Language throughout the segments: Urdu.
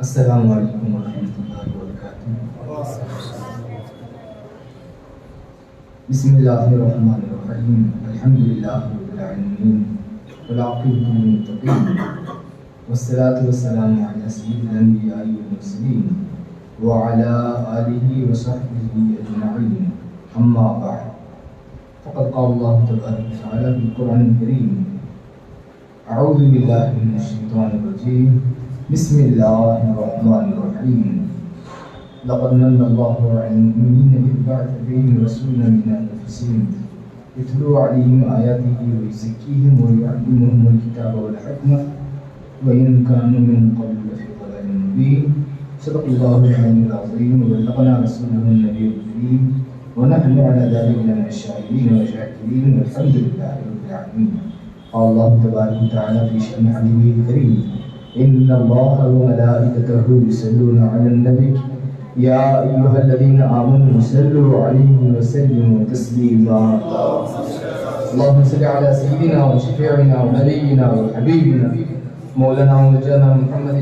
السلام علیکم ورحمۃ اللہ وبرکاتہ۔ بسم اللہ الرحمن الرحیم، الحمد للہ رب العالمین والعاقبۃ للمتقین والصلاۃ والسلام علی سید الانبیاء والمرسلین وعلی آلہ وصحبہ اجمعین، اما بعد فقد قال اللہ تبارک وتعالی فی القرآن الکریم اعوذ باللہ من الشیطان الرجیم بسم اللہ الرحمن الرحیم لقد من اللہ علی المؤمنین اذ بعث فیہم رسولا من انفسہم یتلو علیہم آیاتہ ویزکیہم ویعلمہم الکتاب والحکمہ وإن كانوا من قبل لفی ضلال مبین۔ صدق اللہ العلی العظیم وبلغنا رسوله النبی الکریم ونحن على ذلك من الشاهدین والشاکرین والحمد للہ رب العالمین۔ قال اللہ تبارک وتعالی فی شأن حبیبہ الکریم إن الله وملائكته يصلون على النبي يا أيها الذين آمنوا صلوا عليه وسلموا تسليما۔ اللهم صل على سيدنا وشفيعنا ونبينا وحبيبنا مولانا ومولانا محمد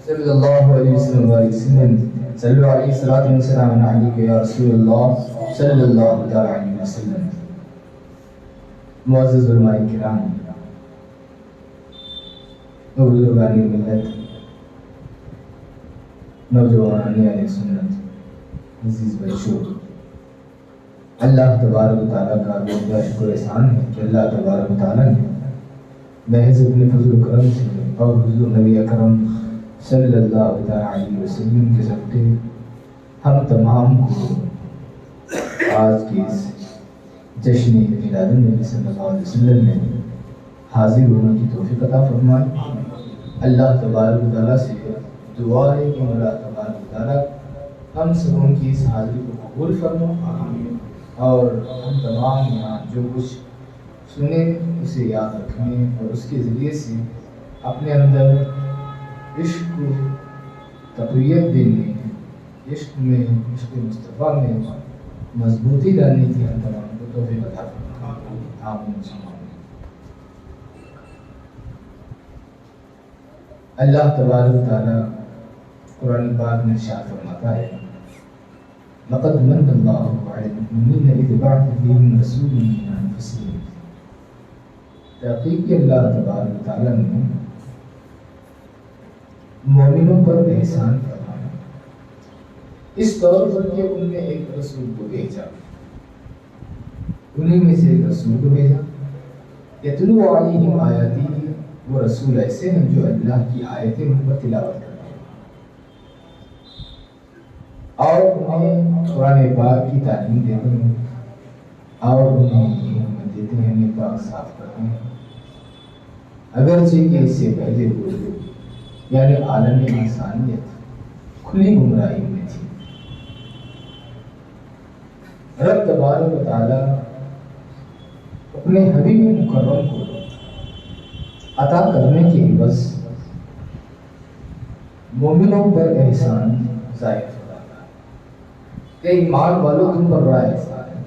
صلى الله عليه وسلم وسلم صلوا عليه صلاة وسلام عليك يا رسول الله صلى الله عليه وسلم۔ معزز علماء کرام، بزرگان ملت، نوجوانان اہل سنت، عزیز بچوں، اللہ تبارک و تعالیٰ کا بہت بڑا شکر احسان ہے کہ اللہ تبارک و تعالیٰ نے محض اپنے فضل و کرم سے اور حضور نبی اکرم صلی اللہ علیہ وسلم کے صدقے ہم تمام کو آج کے اس جشن میلاد النبی صلی اللہ علیہ وسلم میں حاضر ہونے کی توفیق عطا فرمائے۔ اللہ تبارک و تعالیٰ سے دعا ہے کہ اللہ تبارک و تعالیٰ ہم سبوں کی اس حاضری کو قبول فرمائے اور ہم تمام یہاں جو کچھ سنیں اسے یاد رکھنے اور اس کے ذریعے سے اپنے اندر عشق کو تقویت دینے، عشق میں، عشق مصطفیٰ میں مضبوطی لانے کی ہم تمام کو توفیق عطا فرمائے۔ آمین۔ اللہ تبارک و تعالیٰ قرآن پاک میں ارشاد فرماتا ہے لقد من اللہ علی المؤمنین اذ بعث فیہم رسولا من انفسہم۔ تحقیق کہ اللہ تبارک و تعالیٰ نے مومنوں پر احسان فرمایا اس طور پر کہ ان نے ایک رسول کو بھیجا، انہی میں سے ایک رسول کو بھیجا یتلو علیہم آیاتہ، وہ رسول ایسے ہیں جو اللہ کی آیتیں ان پر تلاوت کرتے ہیں اور انہیں قرآن پاک کی تعلیم دیتے ہیں اور انہیں ہمت دیتے ہیں، انہیں پاک صاف کرتے ہیں۔ اگرچہ کہ اس سے پہلے وہ یعنی عالم انسانیت کھلی گمراہی میں تھی، رب تبارک و تعالیٰ اپنے حبیب مکرم کو عطا کرنے کے عوض مومنوں پر احسان ظاہر فرماتا ہے کہ ایمان والوں تم پر بڑا احسان ہے۔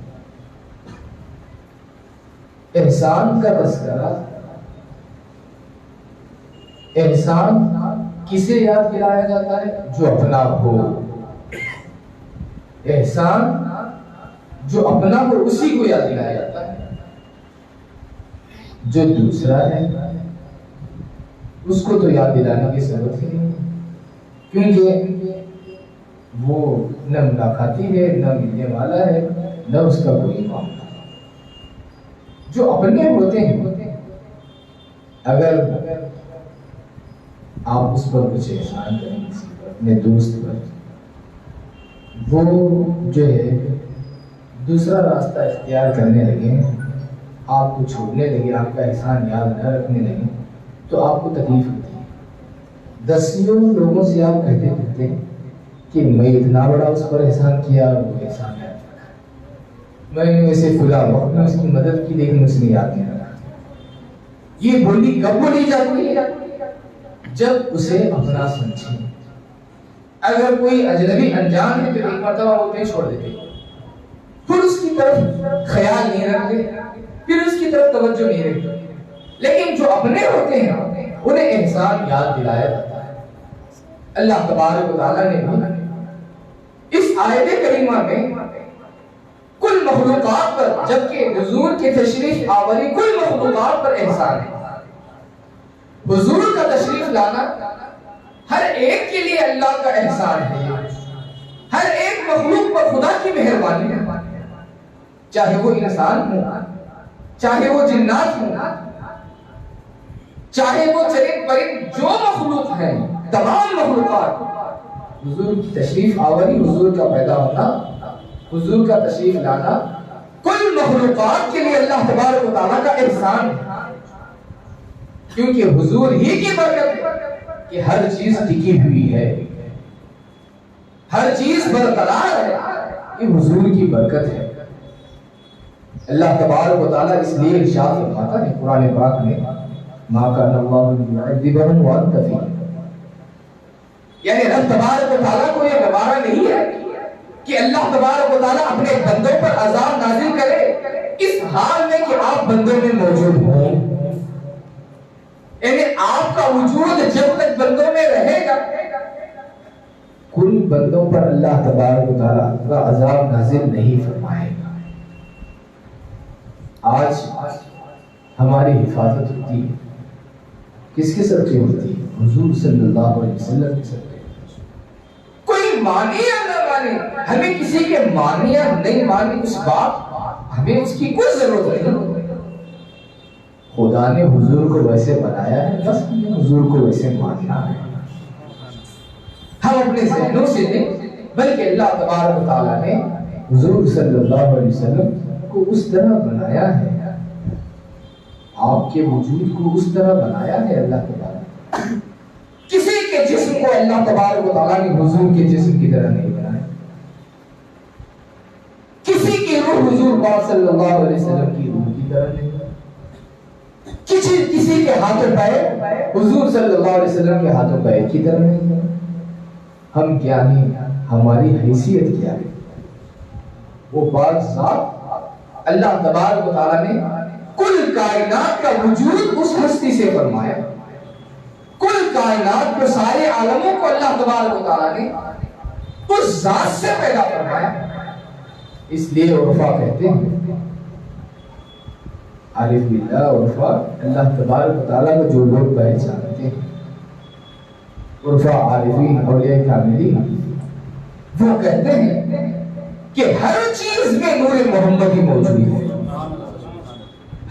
احسان کا تذکرہ، احسان کسے یاد دلایا جاتا ہے؟ جو اپنا ہو۔ احسان جو اپنا ہو اسی کو یاد دلایا جاتا ہے، جو دوسرا ہے اس کو تو یاد دلانے کی ضرورت ہی نہیں، کیونکہ وہ نہ ملاقاتی ہے، نہ ملنے والا ہے، نہ اس کا کوئی معاملہ۔ جو اپنے ہوتے ہیں اگر آپ اس پر کچھ احسان کریں کسی پر، اپنے دوست پر، وہ جو ہے دوسرا راستہ اختیار کرنے لگے، آپ کو چھوڑنے لگے، آپ کا احسان یاد نہ رکھنے لگے تو آپ کو تکلیف ہوتی ہے۔ دسیوں لوگوں سے آپ کہتے پھرتے کہ میں اتنا بڑا اس پر احسان کیا، وہ احسان یاد رکھا، میں نے اسے فلاں وقت میں اس کی مدد کی لیکن اس نے یاد نہیں رکھا۔ یہ بولی کب بولی جاتی ہے؟ جب اسے اپنا سمجھے۔ اگر کوئی اجنبی انجان ہے تو ایک مرتبہ وہ پہ چھوڑ دیتے، پھر اس کی طرف خیال نہیں رکھتے، پھر اس کی طرف توجہ نہیں رکھتے۔ لیکن جو اپنے ہوتے ہیں انہیں احسان یاد دلایا جاتا ہے۔ اللہ تبارک و تعالیٰ نے بھی اس آیت کریمہ میں کل مخلوقات پر، جبکہ حضور کے تشریف آوری کل مخلوقات پر احسان ہے۔ حضور کا تشریف لانا ہر ایک کے لیے اللہ کا احسان ہے، ہر ایک مخلوق پر خدا کی مہربانی ہے، چاہے وہ انسان ہو، چاہے وہ جنات ہو، چاہے وہ چرند پرند، جو مخلوق ہیں، تمام مخلوقات، حضور کی تشریف آوری، حضور کا پیدا ہونا، حضور کا تشریف لانا کل مخلوقات کے لیے اللہ تبارک و تعالیٰ کا احسان ہے۔ کیونکہ حضور ہی کی برکت ہے کہ ہر چیز ٹکی ہوئی ہے، ہر چیز برقرار ہے، یہ حضور کی برکت ہے۔ اللہ تبارک و تعالیٰ اس لیے ارشاد فرماتا ہے قرآن پاک میں، ما کان اللہ لیعذبہم وانت فیہم، یعنی رب تبارک و تعالیٰ کو یہ گوارا نہیں ہے کہ اللہ تبارک و تعالیٰ اپنے بندوں پر عذاب نازل کرے اس حال میں کہ آپ بندوں میں موجود ہوں۔ یعنی آپ کا وجود جب تک بندوں میں رہے گا، کل بندوں پر اللہ تبارک و تعالیٰ کا عذاب نازل نہیں فرمائے گا۔ آج ہماری حفاظت ہوتی ہے کس کے صدقے ہوتی ہے؟ حضور صلی اللہ علیہ وسلم کے صدقے۔ کوئی مانے یا نہ مانے، ہمیں کسی کے مانے یا نہیں مانے اس بات، ہمیں اس کی کوئی ضرورت نہیں۔ خدا نے حضور کو ویسے بنایا ہے، بس حضور کو ویسے ماننا ہے۔ ہم اپنے ذہنوں سے نہیں بلکہ اللہ تبارک و تعالیٰ نے حضور صلی اللہ علیہ وسلم کو اس طرح بنایا ہے، آپ کے وجود کو اس طرح بنایا ہے اللہ تعالیٰ۔ کسی کے جسم کو اللہ تبارک و تعالیٰ نے حضور کے جسم کی طرح نہیں بنایا۔ کسی کی روح حضور پاک صلی اللہ علیہ وسلم کی روح کی طرح نہیں، کسی کے ہاتھوں پیر حضور صلی اللہ علیہ وسلم کے ہاتھوں پیر کی طرح نہیں۔ ہم کیا ہیں، ہماری حیثیت کیا ہے؟ وہ پاک ذات اللہ تبارک و تعالیٰ نے کل کائنات کا وجود اس ہستی سے فرمایا، کل کائنات کو، سارے عالموں کو اللہ تبارک و تعالیٰ نے اس ذات سے پیدا فرمایا۔ اس لیے عرفا کہتے ہیں، عارف باللہ عرفا، اللہ تبارک و تعالیٰ کو جو لوگ پہچانتے ہیں، عرفا عارفین اولیاء کاملین، وہ کہتے ہیں کہ ہر چیز میں نور محمدی موجود ہے،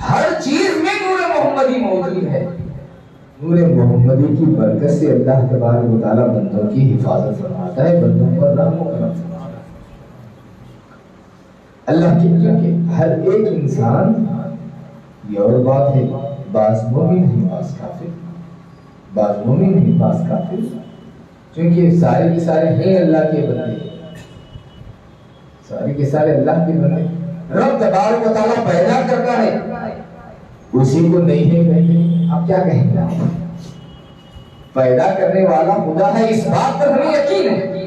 ہر چیز میں نور محمدی موجود ہے۔ نور محمدی کی برکت سے اللہ تبارک و تعالیٰ بندوں کی حفاظت فرماتا ہے، بندوں پر رحم و کرم فرماتا ہے۔ اللہ کی، کیونکہ ہر ایک انسان، یہ اور بات ہے، بعض مومن ہیں بعض کافر، بعض مومن ہیں بعض کافر، چونکہ سارے کے سارے ہیں اللہ کے بندے، سارے کے سارے اللہ کے بندے۔ رب تبارک و تعالیٰ پیدا کرتا ہے، اسی کو نہیں ہے کہتے، آپ کیا کہیں گے؟ پیدا کرنے والا خدا ہے، اس بات پر ہمیں یقین ہے۔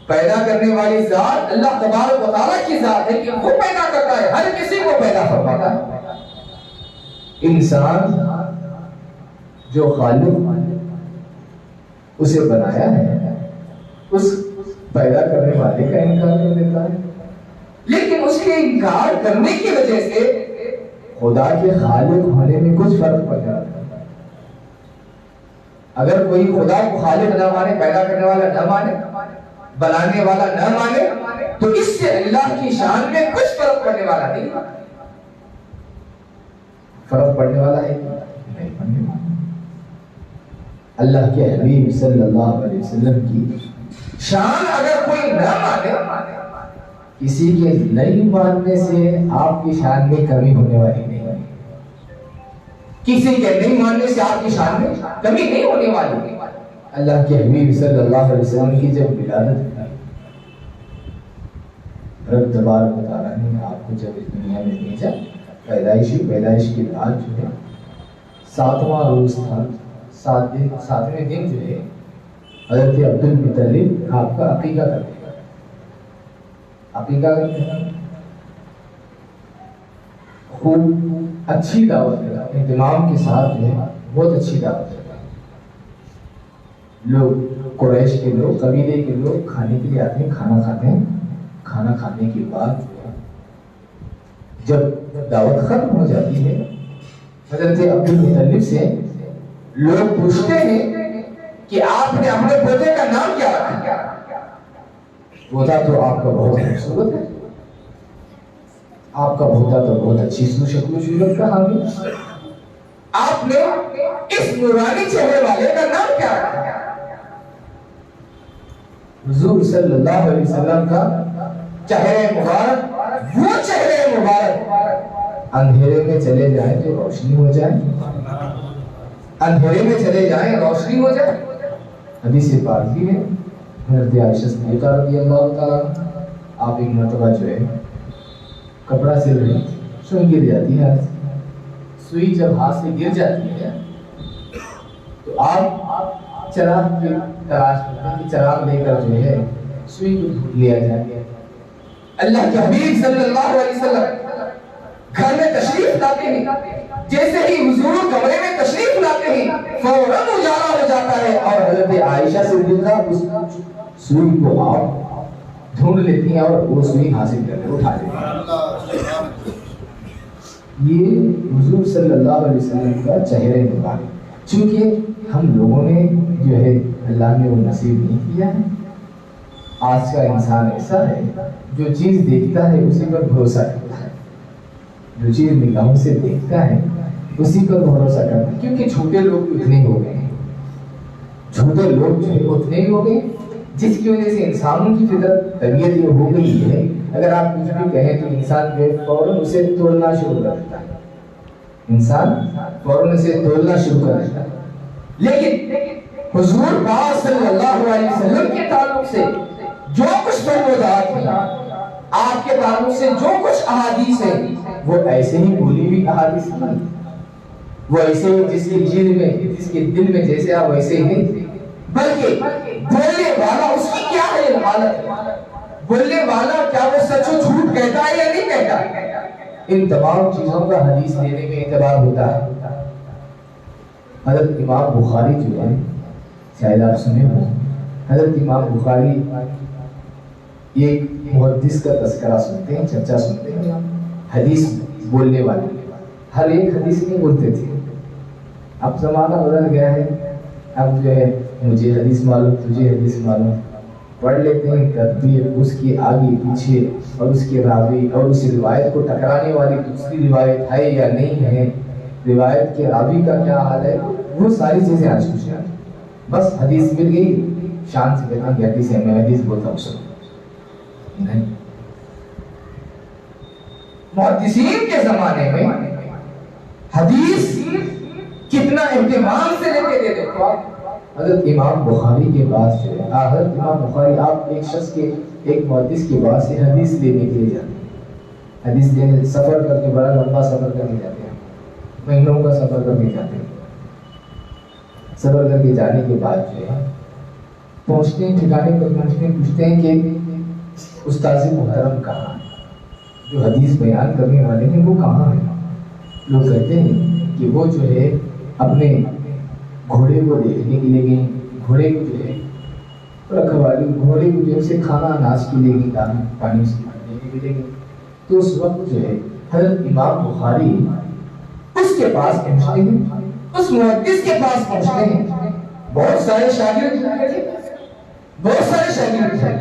پیدا کرنے والی ذات اللہ تبارک و تعالیٰ کی ذات ہے کہ وہ پیدا کرتا ہے، ہر کسی کو پیدا فرماتا ہے۔ انسان جو خالق اسے بنایا ہے، اس پیدا کرنے والے کا انکار کر دیتا ہے، لیکن اس کے انکار کرنے کی وجہ سے خدا کے خالق ہونے میں کچھ فرق پڑ جاتا ہے۔ اگر کوئی خدا کو خالق نہ مانے، پیدا کرنے والا نہ مانے، بنانے والا نہ مانے، تو اس سے اللہ کی شان میں کچھ فرق پڑنے والا نہیں۔ فرق پڑنے والا ہے نہیں پڑنے والا۔ اللہ کے حبیب صلی اللہ علیہ وسلم کی شان اگر کوئی نہ مانے، کسی کے نہیں ماننے سے آپ کی شان میں کمی ہونے والی نہیں ہے. کسی کے نہیں ماننے سے آپ کی شان میں کمی نہیں ہونے والی. اللہ کے حبیب صلی اللہ علیہ وسلم کی جب ولادت ہوئی، رب تبارک و تعالیٰ نے آپ کو جب اس دنیا میں بھیجا، پیدائش کے بعد جو ہے 7واں روز تھا، 7ویں دن جو ہے حضرت عبد المطلب آپ کا عقیقہ کرتے ہیں. عقیقہ کرتے ہیں، خوب اچھی دعوت ہے، اہتمام کے ساتھ جو ہے بہت اچھی دعوت ہے. لوگ قریش کے لوگ، قبیلے کے لوگ کھانے کے لیے آتے ہیں، کھانا کھاتے ہیں. کھانا کھانے کے بعد جب دعوت ختم ہو جاتی ہے، حضرت عبد المطلب سے لوگ پوچھتے ہیں کہ آپ نے اپنے پوتے کا نام کیا رکھا؟ پوتا تو آپ کا بہت خوبصورت ہے، آپ کا پوتا تو بہت اچھی شکل و صورت کا حامل ہے، آپ نے اس نورانی چہرے والے کا نام کیا رکھا؟ حضور صلی اللہ علیہ وسلم کا چہرے مبارک، وہ چہرے مبارک اندھیرے میں چلے جائیں تو روشنی ہو جائے، اندھیرے میں چلے جائیں روشنی ہو جائے. حدیث پاک بھی ہے، حضرت عائشہ صدیقہ رضی اللہ تعالیٰ آپ ایک مرتبہ جو ہے کپڑا سل رہی، سوئی گر جاتی ہے. سوئی جب ہاتھ سے گر جاتی ہے تو آپ چراغ کی تلاش کرتے ہیں کہ چراغ لے کر جو ہے سوئی کو ڈھونڈ لیا جائے. اللہ کے حبیب صلی اللہ علیہ وسلم گھر میں تشریف لاتے ہیں، جیسے ہی حضور کمرے میں تشریف لاتے ہیں فوراً اجالا ہو جاتا ہے، اور حضرت عائشہ صدیقہ اس سوئی کو آپ ڈھونڈ لیتی ہیں اور وہ سوئی حاصل کر کے اٹھا لیتی ہیں. یہ حضور صلی اللہ علیہ وسلم کا چہرے مبارک. چونکہ ہم لوگوں نے جو ہے اللہ نے وہ نصیب نہیں کیا ہے. آج کا انسان ایسا ہے جو چیز دیکھتا ہے اسی پر بھروسہ کرتا ہے، جو چیز نگاہوں سے دیکھتا ہے اسی پر بھروسہ کرتا ہے. کیونکہ چھوٹے لوگ اتنے ہو گئے ہیں، چھوٹے لوگ جو ہے اتنے ہی ہو گئے جس کی وجہ سے انسانوں کی فطرت طبیعت یہ ہو گئی ہے، اگر آپ کچھ بھی کہیں تو انسان جو ہے فوراً اسے تولنا شروع کر دیتا ہے، انسان فوراً اسے تولنا شروع کر دیتا ہے. لیکن حضور پاک صلی اللہ علیہ وسلم کے تعلق سے جو کچھ فرمودات ہیں، آپ کے تعلق سے جو کچھ احادیث ہیں، وہ ایسے ہی بولی ہوئی احادیث نہیں، وہ ایسے ہی جس کے دل میں، جس کے دل میں جیسے آپ ویسے ہی نہیں، بلکہ بولنے والا اس کی کیا ہے حالت ہے، بولنے والا کیا وہ سچ و جھوٹ کہتا ہے یا نہیں کہتا. ان تمام چیزوں کا حدیث لینے میں اعتبار ہوتا ہے. حضرت امام بخاری جو ہے، شاید آپ سنے ہو، حضرت امام بخاری ایک محدث کا تذکرہ سنتے ہیں، چرچا سنتے ہیں. حدیث بولنے والے ہر ایک حدیث نہیں بولتے تھے. اب زمانہ بدل گیا ہے، اب جو ہے مجھے حدیث معلوم، تجھے حدیث معلوم، پڑھ لیتے ہیں ترتیب اس کے آگے پیچھے اور اس کے راوی اور اس روایت کو ٹکرانے والی دوسری روایت ہے یا نہیں ہے، روایت کے راوی کا کیا حال ہے، وہ ساری چیزیں آج کچھ ہیں. بس حدیث مل گئی، شان سے کہنا کہ حدیث ہے، میں حدیث بولتا ہوں سب نہیں. محدثین کے زمانے میں حدیث کتنا اہتمام سے لیتے تھے. دیکھو حضرت امام بخاری کے بعد سے، حضرت امام بخاری، آپ ایک شخص کے، ایک محدث کے بعد سے حدیث لینے کے لیے جاتے ہیں، حدیث لینے سفر کر کے، بڑا لمبا سفر کر کے جاتے ہیں، مہینوں کا سفر کر کے جاتے ہیں. سفر کر کے جانے کے بعد جو ہے پہنچتے ہیں، ٹھکانے پر پہنچتے ہیں، پوچھتے ہیں کہ استاذ محترم کہاں ہے، جو حدیث بیان کرنے والے ہیں وہ کہاں ہیں. لوگ کہتے ہیں کہ وہ جو ہے اپنے گھوڑے کو دیکھنے کے لیے گئے، گھوڑے کو جو ہے رکھوالی، گھوڑے کو جو ہے کھانا اناج کے لیے گئے، دانا پانی اس کے لینے کے لیے گئے. تو اس وقت جو ہے حضرت امام بخاری اس کے پاس پہنچتے ہیں، اس محدث کے پاس پہنچتے ہیں. بہت سارے شاگرد تھے، بہت سارے شاگرد تھے،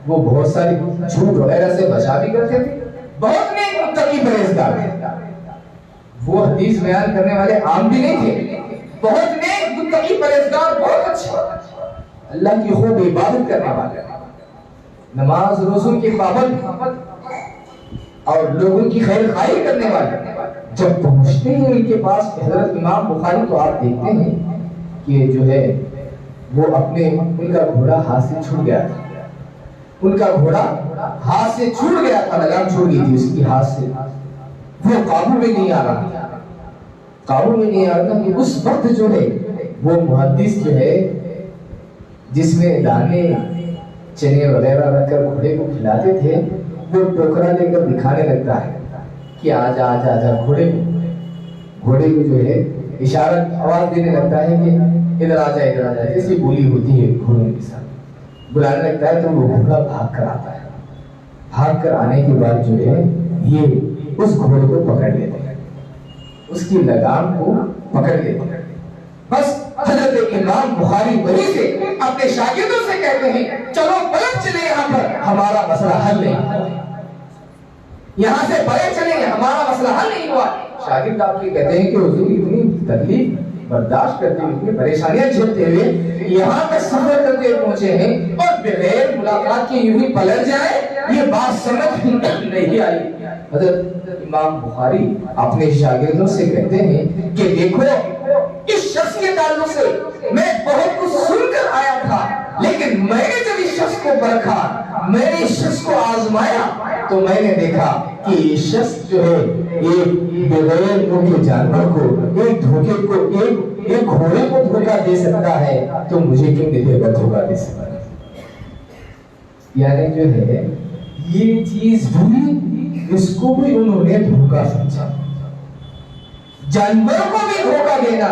وہ بہت سارے جھوٹ وغیرہ سے بچا بھی کرتے تھے، بہت نیک متقی پرہیزگار تھے. وہ حدیث بیان کرنے والے عام بھی نہیں تھے، بہت نیک متقی پرہیزگار، بہت اچھے، اللہ کی خوب عبادت کرنے والے. نماز روزوں کے پابند اور لوگوں کی خیر خواہی کرنے والے جب پہنچتے ہیں ان کے پاس حضرت امام بخاری تو آپ دیکھتے ہیں کہ جو ہے وہ ان کا گھوڑا ہاتھ سے چھوٹ گیا تھا. ان کا گھوڑا ہاتھ سے چھوٹ گیا تھا, لگام چھوٹ گئی تھی اس کی ہاتھ سے. وہ قابو میں نہیں آ رہا تھا کہ اس وقت جو ہے وہ محدث جو ہے جس میں دانے چنے وغیرہ رکھ کر گھوڑے کو کھلاتے تھے وہ ٹوکرا لے کر دکھانے لگتا ہے کہ آجا آجا آجا. گھوڑے کو جو ہے اشارت آواز دینے لگتا ہے کہ ادھر آجا ادھر آجا, جیسی بولی ہوتی ہے گھوڑوں کے ساتھ بلانے لگتا ہے. تو وہ گھوڑا بھاگ کر آتا ہے. بھاگ کر آنے کے بعد جو ہے یہ اس گھوڑے کو پکڑ لیتے ہیں, اس کی لگام کو پکڑ لیتے ہیں. بس حضرت امام بخاری وہی سے اپنے شاگردوں سے کہتے ہیں چلو پلٹ چلے یہاں پر, ہمارا مسئلہ حل نہیں, یہاں سے پلٹ چلے ہمارا مسئلہ حل نہیں ہوا. شاگرد آپ کے کہتے ہیں کہ حضور اتنی تکلیف برداشت کرتے ہوئے اتنی پریشانیاں جھیلتے ہوئے یہاں تک سفر کرتے پہنچے ہیں اور بغیر ملاقات کے یوں ہی پلٹ جائے, یہ بات سمجھ نہیں آئی. حضرت امام بخاری اپنے شاگردوں سے کہتے ہیں کہ دیکھو اس شخص کے تعلق سے میں بہت کچھ سن کر آیا تھا, لیکن میں نے جب اس شخص کو پرکھا, میں نے اس شخص کو آزمایا تو میں نے دیکھا کہ یہ شخص جو ہے ایک بغیر کے جانور کو ایک دھوکے کو ایک گھوڑے کو دھوکا دے سکتا ہے تو مجھے کیوں نہیں دے گا دھوکا دے سکتا ہے. یعنی جو ہے یہ چیز بھی اس کو بھی انہوں نے دھوکا سمجھا, جانوروں کو بھی دھوکا دینا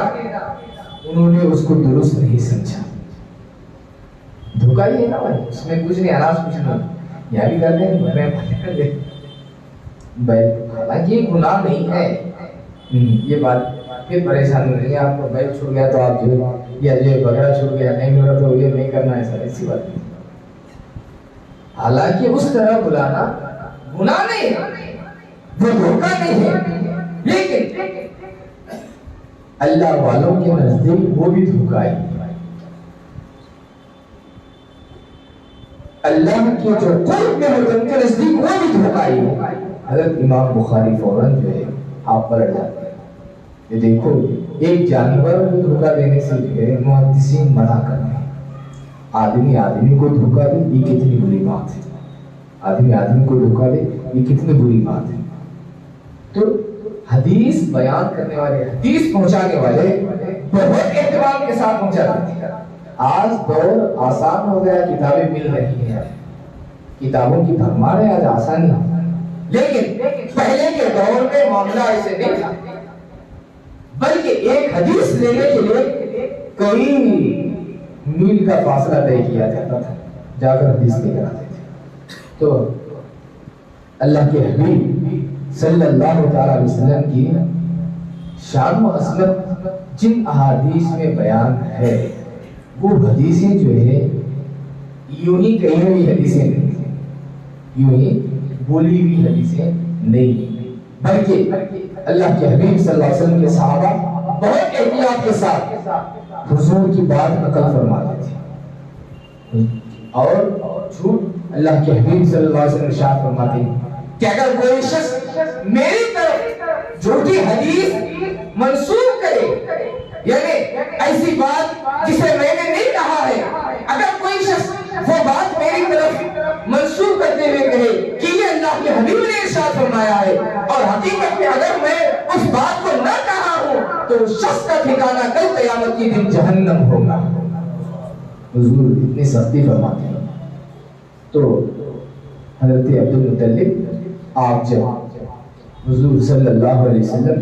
انہوں نے اس کو درست نہیں سمجھا. دھوکا ہی ہے نا بھائی, اس میں کچھ نہیں, آراز کچھ نہیں. یہ بھی کہتے ہیں حالانکہ یہ گناہ نہیں ہے, یہ بات پھر پریشانی نہیں ہے. آپ کو بیل چھوٹ گیا تو آپ جو یا جو بغیرہ چھوٹ گیا نہیں ملا تو یہ نہیں کرنا ہے, سر ایسی بات نہیں. حالانکہ اس طرح بلانا گناہ نہیں ہے, وہ دھوکا نہیں ہے, لیکن اللہ والوں کے نزدیک وہ بھی دھوکا ہے. اللہ کے جو قرب میں ہوتے ان کے نزدیک وہ بھی دھوکا ہے. حضرت امام بخاری فوراً جو ہے آپ پلٹ جاتے ہیں. یہ دیکھو ایک جانور کو دھوکا دینے سے جو ہے محدثین منع کرتے ہیں. آدمی کو دھوکا دے یہ کتنی بری بات ہے, آدمی کو دھوکا دے یہ کتنی بری بات ہے. تو حدیث بیان کرنے والے, حدیث پہنچانے والے بہت اہتمام کے ساتھ پہنچاتے ہیں. آج دور آسان ہو گیا, کتابیں مل رہی ہیں, کتابوں کی بھرمار ہے, آج آسانی ہے. لیکن پہلے کے دور میں معاملہ ایسے نہیں تھا, بلکہ ایک حدیث لینے کے لیے کئی میل کا فاصلہ طے کیا جاتا تھا, جا کر حدیث لے کر آتے تھے. تو اللہ کے حبیب صلی اللہ تعالی علیہ وسلم کی شان و عظمت جن احادیث میں بیان ہے وہ حدیثیں جو ہے یوں ہی کہیں ہوئی حدیثیں نہیں, یوں ہی بولی ہوئی حدیثیں نہیں, بلکہ اللہ کے حبیب صلی اللہ علیہ وسلم کے صحابہ بہت احتیاط کے ساتھ حضور کی بات نقل فرماتے تھے. اور جھوٹ اللہ کے حبیب صلی اللہ علیہ وسلم ارشاد فرماتے ہیں کہ اگر کوئی شخص میری طرف جھوٹی حدیث منسوب کرے, یعنی ایسی بات جسے میں نے نہیں کہا ہے, اگر کوئی شخص وہ بات میری طرف منسوب کرتے ہوئے کہے کہ یہ اللہ کے حبیب نے ارشاد فرمایا ہے, اور حقیقت میں اگر میں اس بات کو نہ کہا ہوں تو اس شخص کا ٹھکانہ کل قیامت کی دن جہنم ہوگا. حضور اتنی سختی فرماتے ہیں. تو حضرت عبد المطلب آپ جب حضور صلی اللہ علیہ وسلم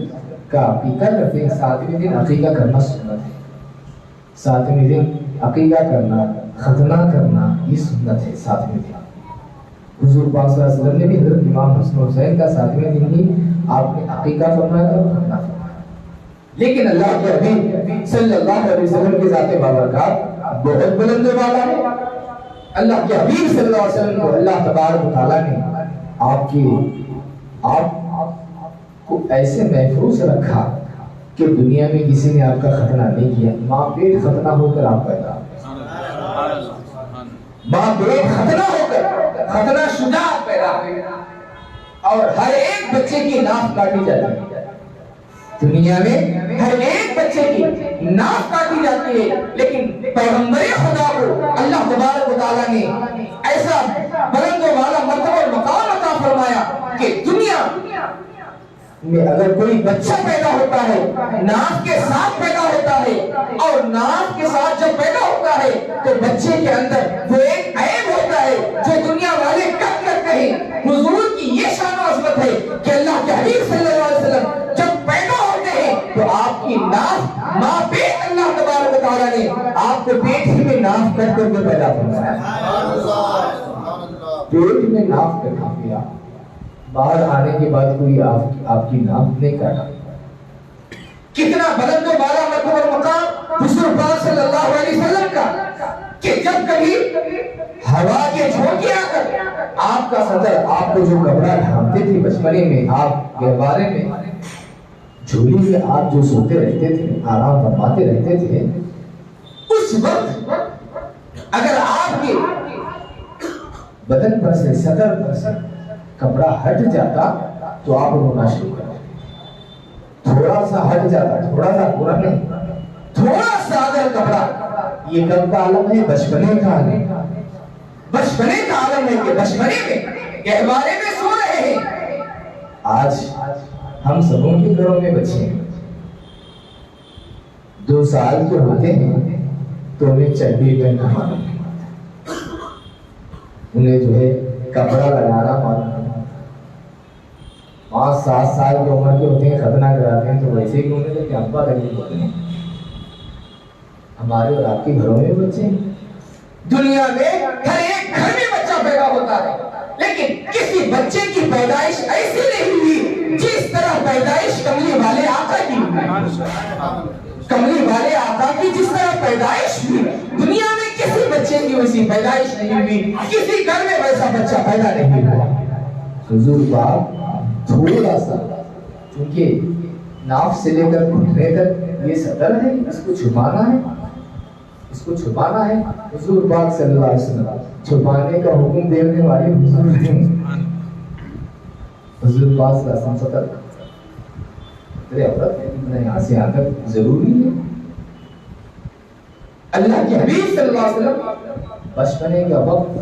کا عقیقہ کرتے ہیں, 7ویں دن عقیقہ کرنا سنت ہے. 7ویں دن عقیقہ کرنا, ختنہ کرنا یہ سنت ہے. 7ویں دن حضور پاک صلی اللہ علیہ وسلم نے بھی حضرت امام حسن حسین کا 7ویں دن ہی آپ نے عقیقہ فرمایا اور ختنہ فرمایا. لیکن اللہ کے حبیب صلی اللہ علیہ وسلم کی ذات بابرکات بہت بلند و بالا ہے. اللہ کے حبیب صلی اللہ علیہ وسلم کو اللہ تبارک و تعالیٰ نے آپ کو ایسے محفوظ رکھا کہ دنیا میں کسی نے آپ کا ختنہ نہیں کیا. ماں پیٹ ختنہ ہو کر آپ پیدا, ماں پیٹ ختنہ ہو کر ختنہ شجاعت پیدا ہوئی اور ہر ایک بچے کی ناف کاٹی جاتی ہے. دنیا میں ہر ایک بچے کی ناف کاٹی جاتی ہے، لیکن پیغمبر خدا کو اللہ تبارک و تعالیٰ نے ایسا بلند و بالا مرتبہ اور مقام عطا فرمایا کہ دنیا میں اگر کوئی بچہ پیدا ہوتا ہے ناف کے ساتھ پیدا ہوتا ہے، اور ناف کے ساتھ جب پیدا ہوتا ہے تو بچے کے اندر وہ ایک عیب ہوتا ہے جو دنیا والے کٹ کر کہیں. حضور کی یہ شان و عظمت ہے کہ اللہ کے حبیب صلی اللہ علیہ وسلم جب پیدا ہوتے ہیں تو آپ کی ناف ماں پیٹ اللہ تبارک و تعالیٰ نے آپ کو پیٹ ہی میں ناف کٹ کر کے پیدا فرمایا. پیٹ میں ناف کٹ کیا، باہر آنے کے بعد کوئی آپ کی ناف نہیں کاٹا. کتنا بلند و بالا مرتبہ اور مقام حضور پاک صلی اللہ علیہ وسلم کا کہ جب کبھی ہوا کے جھونکے آ کر آپ کا صدر آپ کو جو کپڑا ڈھانپتے تھے بچپنے میں، آپ گہوارے میں جھولی میں آپ جو سوتے رہتے تھے، آرام فرماتے رہتے تھے، اس وقت اگر آپ کے بدن پر سے صدر پر سے کپڑا ہٹ جاتا تو آپ رونا شروع کر دیتے. تھوڑا سا ہٹ جاتا، تھوڑا سا پورا نہیں، تھوڑا سا اگر کپڑا، یہ کب کا عالم ہے؟ بچپنے کا عالم. بچپنے کا عالم ہے کہ بچپنے میں گہوارے میں سو رہے ہیں. آج ہم سبوں کے گھروں میں بچے ہیں 2 سال کے ہوتے ہیں تو انہیں چڈی پہننا معلوم نہیں، انہیں جو ہے کپڑا لگانا معلوم نہیں. 5-7 سال کی عمر کے ہوتے ہیں ختنہ کراتے ہیں تو ویسے ہی انہیں کہ ابا کرنے ہوتے ہیں. ہمارے اور آپ کے گھروں میں بچے ہیں. دنیا میں ہر ایک گھر میں بچہ پیدا ہوتا ہے، لیکن کسی بچے کی پیدائش ایسی نہیں ہوئی جس طرح پیدائش کملی والے آقا کی ہوئی. کملی والے آقا کی جس طرح پیدائش ہوئی، دنیا میں کسی بچے کی ویسی پیدائش نہیں ہوئی، کسی گھر میں ویسا بچہ پیدا نہیں ہوا. حضور پاک تھوڑا سا، کیونکہ ناف سے لے کر گھٹنے تک یہ صدر ہے، اس کو چھپانا ہے، اس کو چھپانا ہے. حضور پاک صلی اللہ علیہ وسلم چھپانے کا حکم دینے والے حضور ہیں. حضور پاک صلی اللہ علیہ وسلم صدر اتنا یہاں سے آ کر ضروری ہے. اللہ کے حبیب صلی اللہ علیہ وسلم بچپنے کا وقت،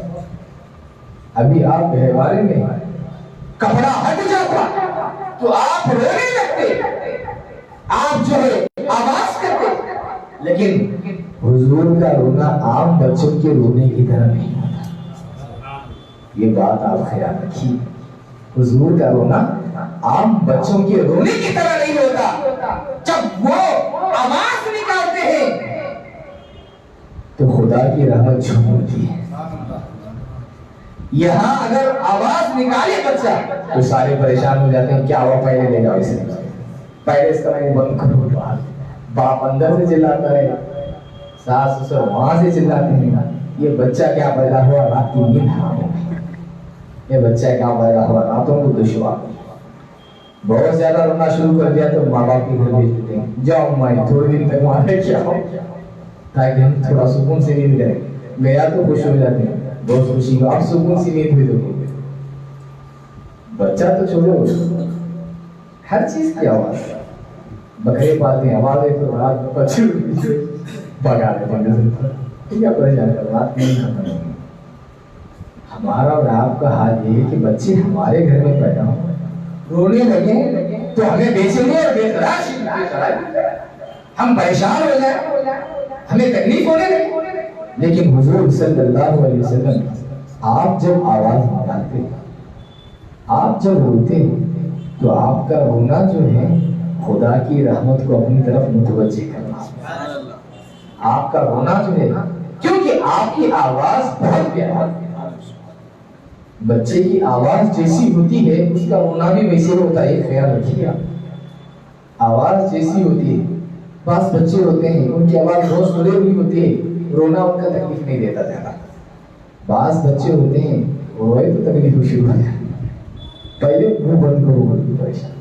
ابھی آپ گہوارے میں کپڑا ہٹ جاتا تو آپ رونے لگتے، آپ جو ہے آواز کرتے. لیکن حضور کا رونا عام بچوں کے رونے کی طرح نہیں ہوتا. یہ بات آپ خیال رکھیے، حضور کا رونا عام بچوں کے رونے کی طرح نہیں ہوتا. جب وہ آواز نکالتے ہیں تو خدا کی رحمت جھوم اٹھتی ہے. یہاں اگر آواز نکالے بچہ تو سارے پریشان ہو جاتے ہیں، کیا ہوا پہلے لے جاؤ اسے، پہلے اس کا میں بند کرو. باپ اندر سے چلاتا ہے، ساس سسر وہاں سے چلاتے ہیں، یہ بچہ کیا پیدا ہوا رات کی نیند حرام ہو گئی، یہ بچہ کیا پیدا ہوا راتوں کو دشوار. بہت زیادہ رونا شروع کر دیا تو ماں باپ کے گھر بھیج دیتے ہیں، جاؤ مائی تھوڑے دن تک وہاں رہ کے آؤ تاکہ ہم تھوڑا سکون سے نیند کریں. گیا تو خوش ہو جاتے ہیں، بہت خوشی ہو، آپ سکون سے نیند بھیجو گے. بچہ تو چھوڑو، ہر چیز کی آواز، بکرے پالتے ہیں آوازیں تو رات میں بچے بگا دیتے ہیں. کیا پریشان کر رات نہیں ختم ہوگی. ہمارا اور آپ کا حال یہ ہے کہ بچے ہمارے گھر میں پیدا ہوں رونے لگے تو ہمیں بے چینی اور بے قراری، ہم پریشان ہو جائیں، ہمیں تکلیف ہونے لگے. لیکن حضور صلی اللہ علیہ وسلم آپ جب آواز نکالتے، آپ جب روتے تو آپ کا رونا جو ہے خدا کی رحمت کو اپنی طرف متوجہ کرنا. آپ کا رونا جو ہے، کیونکہ آپ کی آواز بہت پیاری، بچے کی آواز جیسی ہوتی ہے اس کا رونا بھی ویسے ہوتا ہے. خیال رکھیے آپ، آواز جیسی ہوتی ہے. بعض بچے ہوتے ہیں ان کی آواز بہت سلے ہوئی ہوتی ہے، رونا ان کا تکلیف نہیں دیتا زیادہ. بعض بچے ہوتے ہیں روئے تو تکلیف شروع ہو جائے، پہلے منہ بند کرو بند پریشان.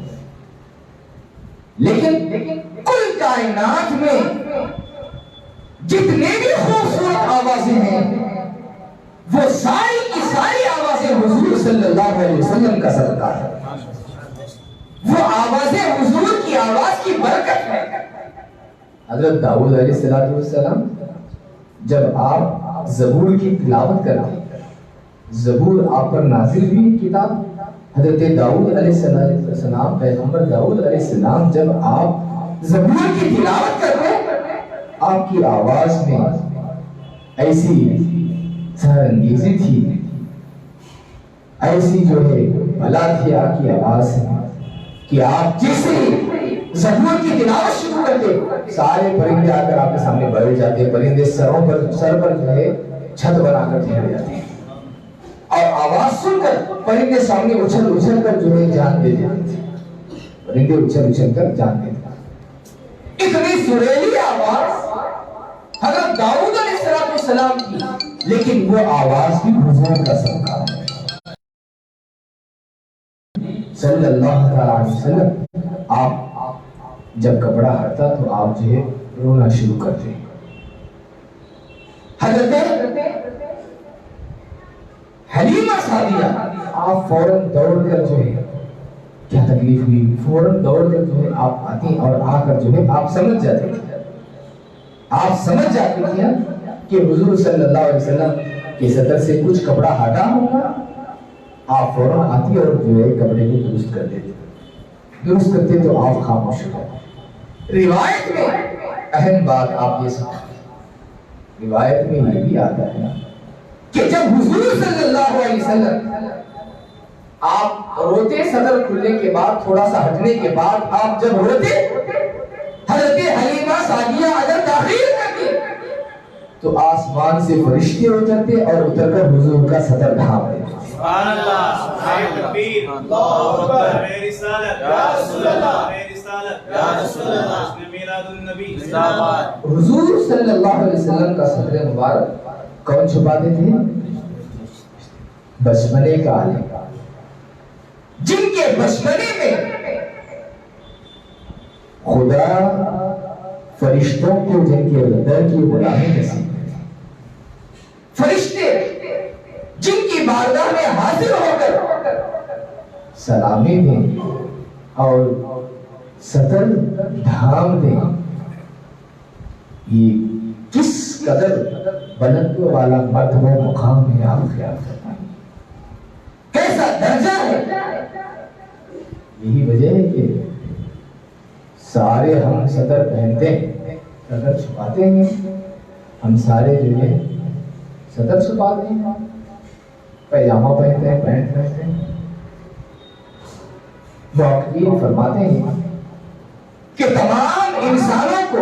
لیکن کل کائنات میں جتنے بھی خوبصورت آوازیں ہیں وہ ساری کی ساری آوازیں حضور صلی اللہ علیہ وسلم کا صدقہ ہے، وہ آواز حضور کی آواز کی برکت ہے۔ حضرت داؤد علیہ السلام جب آپ زبور کی تلاوت کرتے، زبور آپ پر نازل ہوئی کتاب، حضرت داؤد علیہ السلام پیغمبر داؤد علیہ السلام جب آپ زبور کی تلاوت کرتے، آپ کی آواز میں ایسی سحر انگیزی تھی، ایسی جو ہے بھلا تھی آپ کی آواز کہ آپ جیسے زبور کی تلاوت شروع کرتے سارے پرندے آ کر آپ کے سامنے بیٹھ جاتے، پرندے سر پر جو ہے چھت بنا کر ٹھہر جاتے ہیں، اور آواز سن کر پرندے سامنے اچھل کر جو ہے جان دے دیتے تھے، پرندے اچھل کر جان دیتے تھے۔ اتنی سریلی آواز حضرت داؤد علیہ السلام کی، لیکن وہ آواز بھی حضور کا صدقہ ہے صلی اللہ علیہ وسلم۔ آپ جب کپڑا ہٹتا تو آپ جو ہے رونا شروع کرتے، حضرت حلیمہ سعدیہ آپ فوراً دوڑ کر جو ہے کیا تکلیف ہوئی، فوراً دوڑ کر جو ہے آپ آتی اور آ کر جو ہے آپ سمجھ جاتے تھے، آپ سمجھ جاتے تھے کہ حضور صلی اللہ علیہ وسلم کے صدر سے کچھ کپڑا ہٹا ہوگا، آپ فوراً آتی اور جو ہے کپڑے کو درست کر دیتے، درست کرتے تو آپ خاموش ہو جاتے۔ روایت میں اہم بات آپ یہ سمجھیں، روایت میں یہ بھی آتا ہے کہ جب حضور صلی اللہ علیہ وسلم آپ روتے صدر کھلنے کے بعد، تھوڑا سا ہٹنے کے بعد آپ جب روتے، حضرت حلیمہ سعدیہ اگر تاخیر کرتی تو آسمان سے فرشتے اترتے اور اتر کر حضور کا صدر ڈھانپ دیتے۔ سبحان اللہ، سبحان تکبیر، اللہ اکبر، میری رسالت یا رسول اللہ، میری رسالت یا رسول اللہ، میلاد النبی زندہ باد۔ حضور صلی اللہ علیہ وسلم کا صدر مبارک کون چھپاتے تھے؟ بچپنے کا عالم، جن کے بچپنے میں خدا فرشتوں کو جن کے در کی غلامی نصیب ہے، فرشتے جن کی بارگاہ میں حاضر ہو کر سلامی دیں اور صدر دھام دیں، یہ کس قدر بلند والا مرتبہ مقام ہے، آپ خیال کرنا کیسا درجہ ہے۔ یہی وجہ ہے کہ سارے ہم صدر پہنتے ہیں، صدر چھپاتے ہیں، ہم سارے جو ہے صدر چھپاتے ہیں، پیجامہ پہنتے ہیں، پینٹ پہنتے ہیں۔ محققین فرماتے ہیں کہ تمام انسانوں کو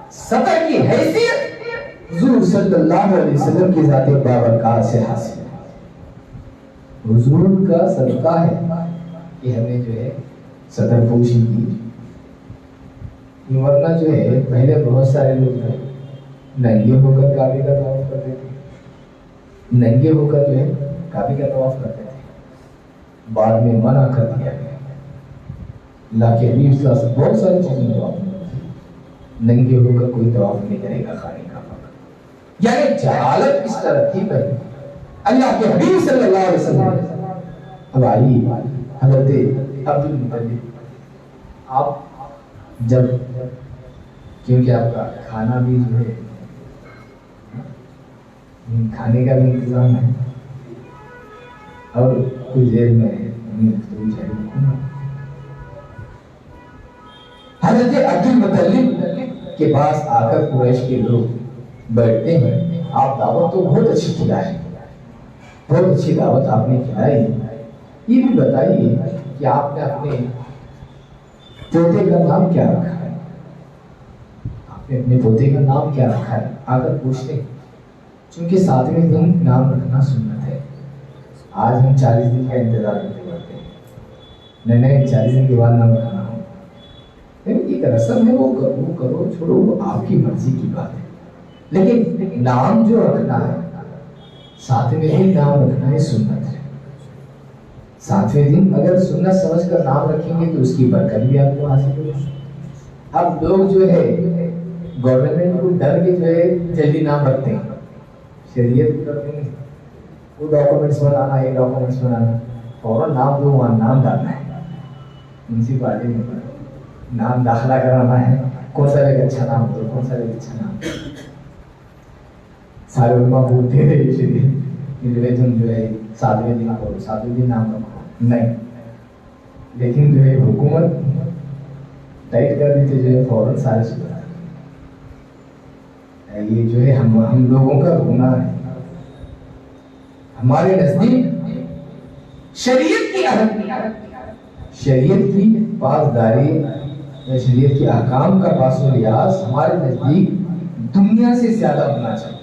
صدر کی حیثیت حضور صلی اللہ علیہ وسلم کی ذات بابرکات سے حاصل ہے، حضور کا صدقہ ہے کہ ہمیں جو ہے صدر پوشی کی، ورنہ جو ہے پہلے بہت سارے لوگ ہیں ننگے ہو کر کعبے کا طواف کرتے تھے، ننگے ہو کر جو ہے کعبے کا طواف کرتے تھے، بعد میں منع کر دیا گیا، اللہ کے حبیب صلی اللہ علیہ وسلم بہت ساری چیزیں طواف کرتے تھے، ننگے ہو کر کوئی طواف نہیں کرے گا خانے کا پاک، یعنی جہالت اس طرح تھی پہلے۔ اللہ کے حبیب صلی اللہ علیہ وسلم اب آئی حضرت عبدالمطلب، آپ جب کیونکہ آپ کا کھانا بھی جو ہے کھانے کا بھی انتظام ہے اور کچھ دیر میں حضرت عبدالمطلب کے پاس آ کر قریش کے لوگ بیٹھتے ہیں، آپ دعوت تو بہت اچھی کھلائیں، بہت اچھی دعوت آپ نے کھلائی، یہ بھی بتائیے کہ آپ نے اپنے پوتے کا نام کیا رکھا ہے، آپ نے اپنے پوتے کا نام کیا رکھا ہے، آ کر پوچھتے ہیں، چونکہ 7ویں دن نام رکھنا سنت ہے، آج ہم 40 دن کا انتظار کرتے ہیں، نہیں 40 دن کے بعد نام رکھنا ہو، ایک رسم ہے، وہ کرو چھوڑو، وہ آپ کی مرضی کی بات ہے، لیکن نام جو رکھنا ہے 7ویں دن نام رکھنا ہے سنت ہے، 7ویں دن اگر سنت سمجھ کر نام رکھیں گے تو اس کی برکت بھی آپ کو حاصل ہوگی۔ اب لوگ جو ہے گورنمنٹ کو ڈر کے جو ہے جلدی نام رکھتے ہیں، شریعت کرتے ہیں وہ ڈاکومنٹس بنانا، یہ ڈاکومنٹس بنانا، فوراً نام دو، وہاں نام ڈالنا ہے میونسپلٹی میں، نام داخلہ کرانا ہے، کون سا ایک اچھا نام دو، کون سا ایک اچھا نام دو. سارے علماء بولتے ہیں یہ تم جو ہے 7ویں دن کرو، 7ویں دن نام رکھو، نہیں. لیکن جو ہے حکومت ٹائٹ کر دیتے جو ہے فوراً سارے سدھر. یہ جو ہے ہم لوگوں کا گناہ ہے. ہمارے نزدیک شریعت کی اہمیت، شریعت کی پاسداری یا شریعت کے احکام کا پاس و لحاظ ہمارے نزدیک دنیا سے زیادہ ہونا چاہیے.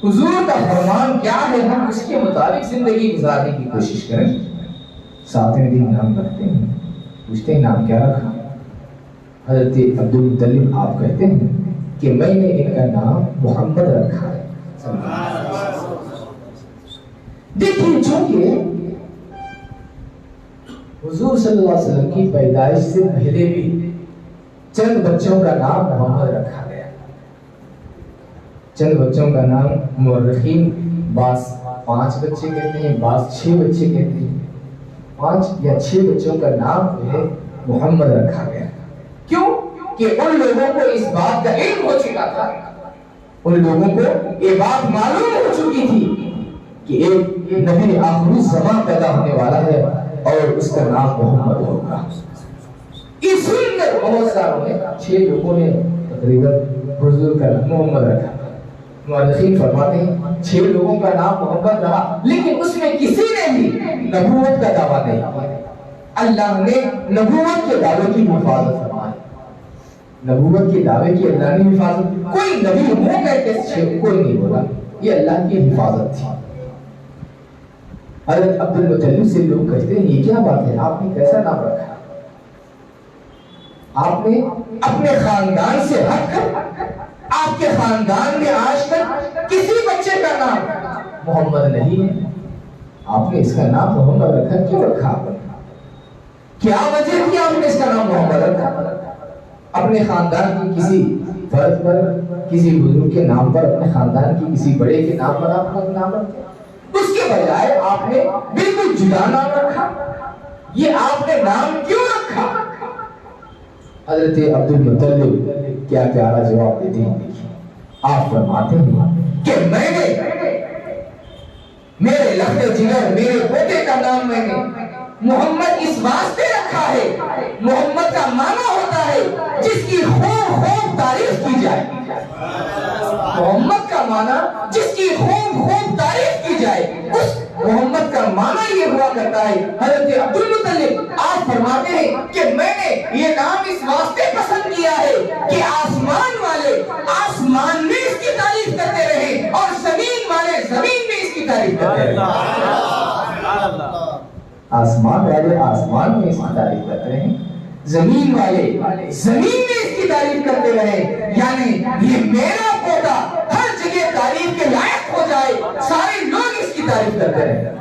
حضور کا فرمان کیا ہے ہم اس کے مطابق زندگی گزارنے کی کوشش کریں. 7ویں دن نام رکھتے ہیں، پوچھتے ہیں نام کیا رکھا؟ حضرت عبدالمطلب آپ کہتے ہیں کہ میں نے ان کا نام محمد رکھا ہے. دیکھیں چونکہ حضور صلی اللہ علیہ وسلم کی پیدائش سے پہلے بھی چند بچوں کا نام محمد رکھا گیا. چند بچوں کا نام مورخین بعض 5 بچے کہتے ہیں، بعض 6 بچے کہتے ہیں. 5 یا 6 بچوں کا نام جو ہے محمد رکھا گیا. کیوں کہ ان لوگوں کو اس بات کا علم ہو چکا تھا، ان لوگوں کو یہ بات معلوم ہو چکی تھی کہ ایک نبی آخر الزمان پیدا ہونے والا ہے اور اس کا نام محمد ہوگا. اس میں بہت ساروں نے 6 لوگوں نے تقریباً حضور کا نام محمد رکھا. مورخین فرماتے ہیں 6 لوگوں کا نام محمد رہا، لیکن اس میں کسی نے بھی نبوت کا دعویٰ نہیں کیا. اللہ نے نبوت کے دعوے کی حفاظت فرمائی. نبوت کے دعوے کی اللہ نے حفاظت، کوئی نبی منہ کہہ کے کوئی نہیں بولا، یہ اللہ کی حفاظت تھی. حضرت عبدالمطلب سے لوگ کہتے ہیں یہ کیا بات ہے، آپ نے کیسا نام رکھا؟ آپ نے اپنے خاندان سے ہٹ کر، آپ کے خاندان میں آج تک کسی بچے کا نام محمد نہیں ہے، آپ نے اس کا نام محمد رکھا. کیوں رکھا آپ نے؟ کیا وجہ تھی آپ نے اس کا نام محمد رکھا؟ اپنے خاندان کی کسی فرد پر، کسی بزرگ کے نام پر، اپنے خاندان کی کسی بڑے کے نام پر آپ کا نام رکھا؟ اس کے بجائے آپ نے بالکل جدا نام رکھا. یہ آپ نے نام کیوں رکھا؟ حضرت عبدالمطلب کیا پیارا جواب دیتے ہیں. دیکھیے آپ فرماتے ہیں کہ میں نے میرے لخت جگر، میرے پوتے کا نام میں نے محمد اس واسطے رکھا ہے، محمد کا معنی ہوتا ہے جس کی خوب خوب تعریف کی جائے. محمد کا معنی جس کی خوب خوب تعریف کی جائے، اس محمد کا معنی یہ ہوا کرتا ہے. حضرت عبدالمطلب آپ فرماتے ہیں کہ میں نے یہ نام اس واسطے پسند کیا ہے کہ آسمان والے آسمان میں اس کی تعریف کرتے رہے اور زمین والے زمین میں اس کی تعریف کرتے رہے. آسمان والے آسمان میں اس کی تعریف کرتے رہے، زمین والے زمین میں اس کی تعریف کرتے رہے. یعنی یہ میرا پوتا ہر جگہ تعریف کے لائق ہو جائے، سارے لوگ اس کی تعریف کرتے رہے.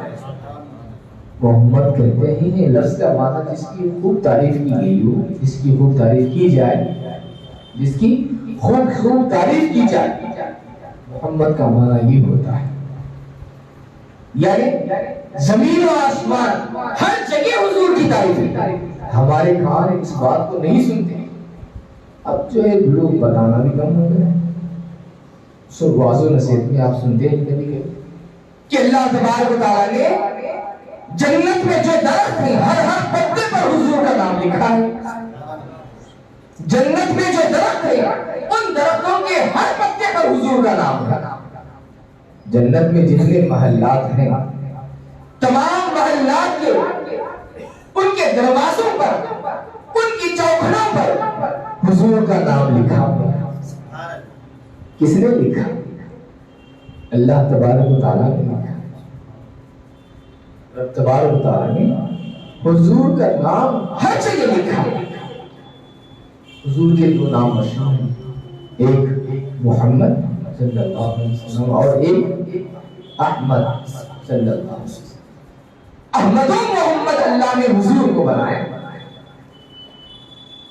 محمد کہتے ہیں یہ لفظ کا معنی جس کی خوب تعریف کی گئی ہو، جس کی خوب تعریف کی جائے، جس کی خوب خوب تعریف کی جائے، محمد کا معنی یہ ہوتا ہے. یعنی زمین و آسمان ہر جگہ حضور کی تعریف ہے. ہمارے کان اس بات کو نہیں سنتے. اب جو ہے لوگ بتانا بھی کم ہو گئے. سو واضح و نصیحت میں آپ سنتے ہیں کبھی کہ اللہ تبارک و تعالیٰ نے جنت میں جو درخت ہیں ہر پتے پر حضور کا نام لکھا ہے. جنت میں جو درخت ہیں ان درختوں کے ہر پتے پر حضور کا نام ہے. جنت میں جتنے محلات ہیں تمام محلات کے ان کے دروازوں پر، ان کی چوکھٹوں پر حضور کا نام لکھا ہوا ہے. کس نے لکھا؟ اللہ تبارک و تعالیٰ نے لکھا. رب تبارک و تعالیٰ نے حضور کا نام ہر جگہ لکھا. حضور کے 2 نام مشہور ہیں، ایک محمد صلی اللہ علیہ وسلم اور ایک احمد صلی اللہ علیہ وسلم. احمد و محمد اللہ نے حضور کو بنایا.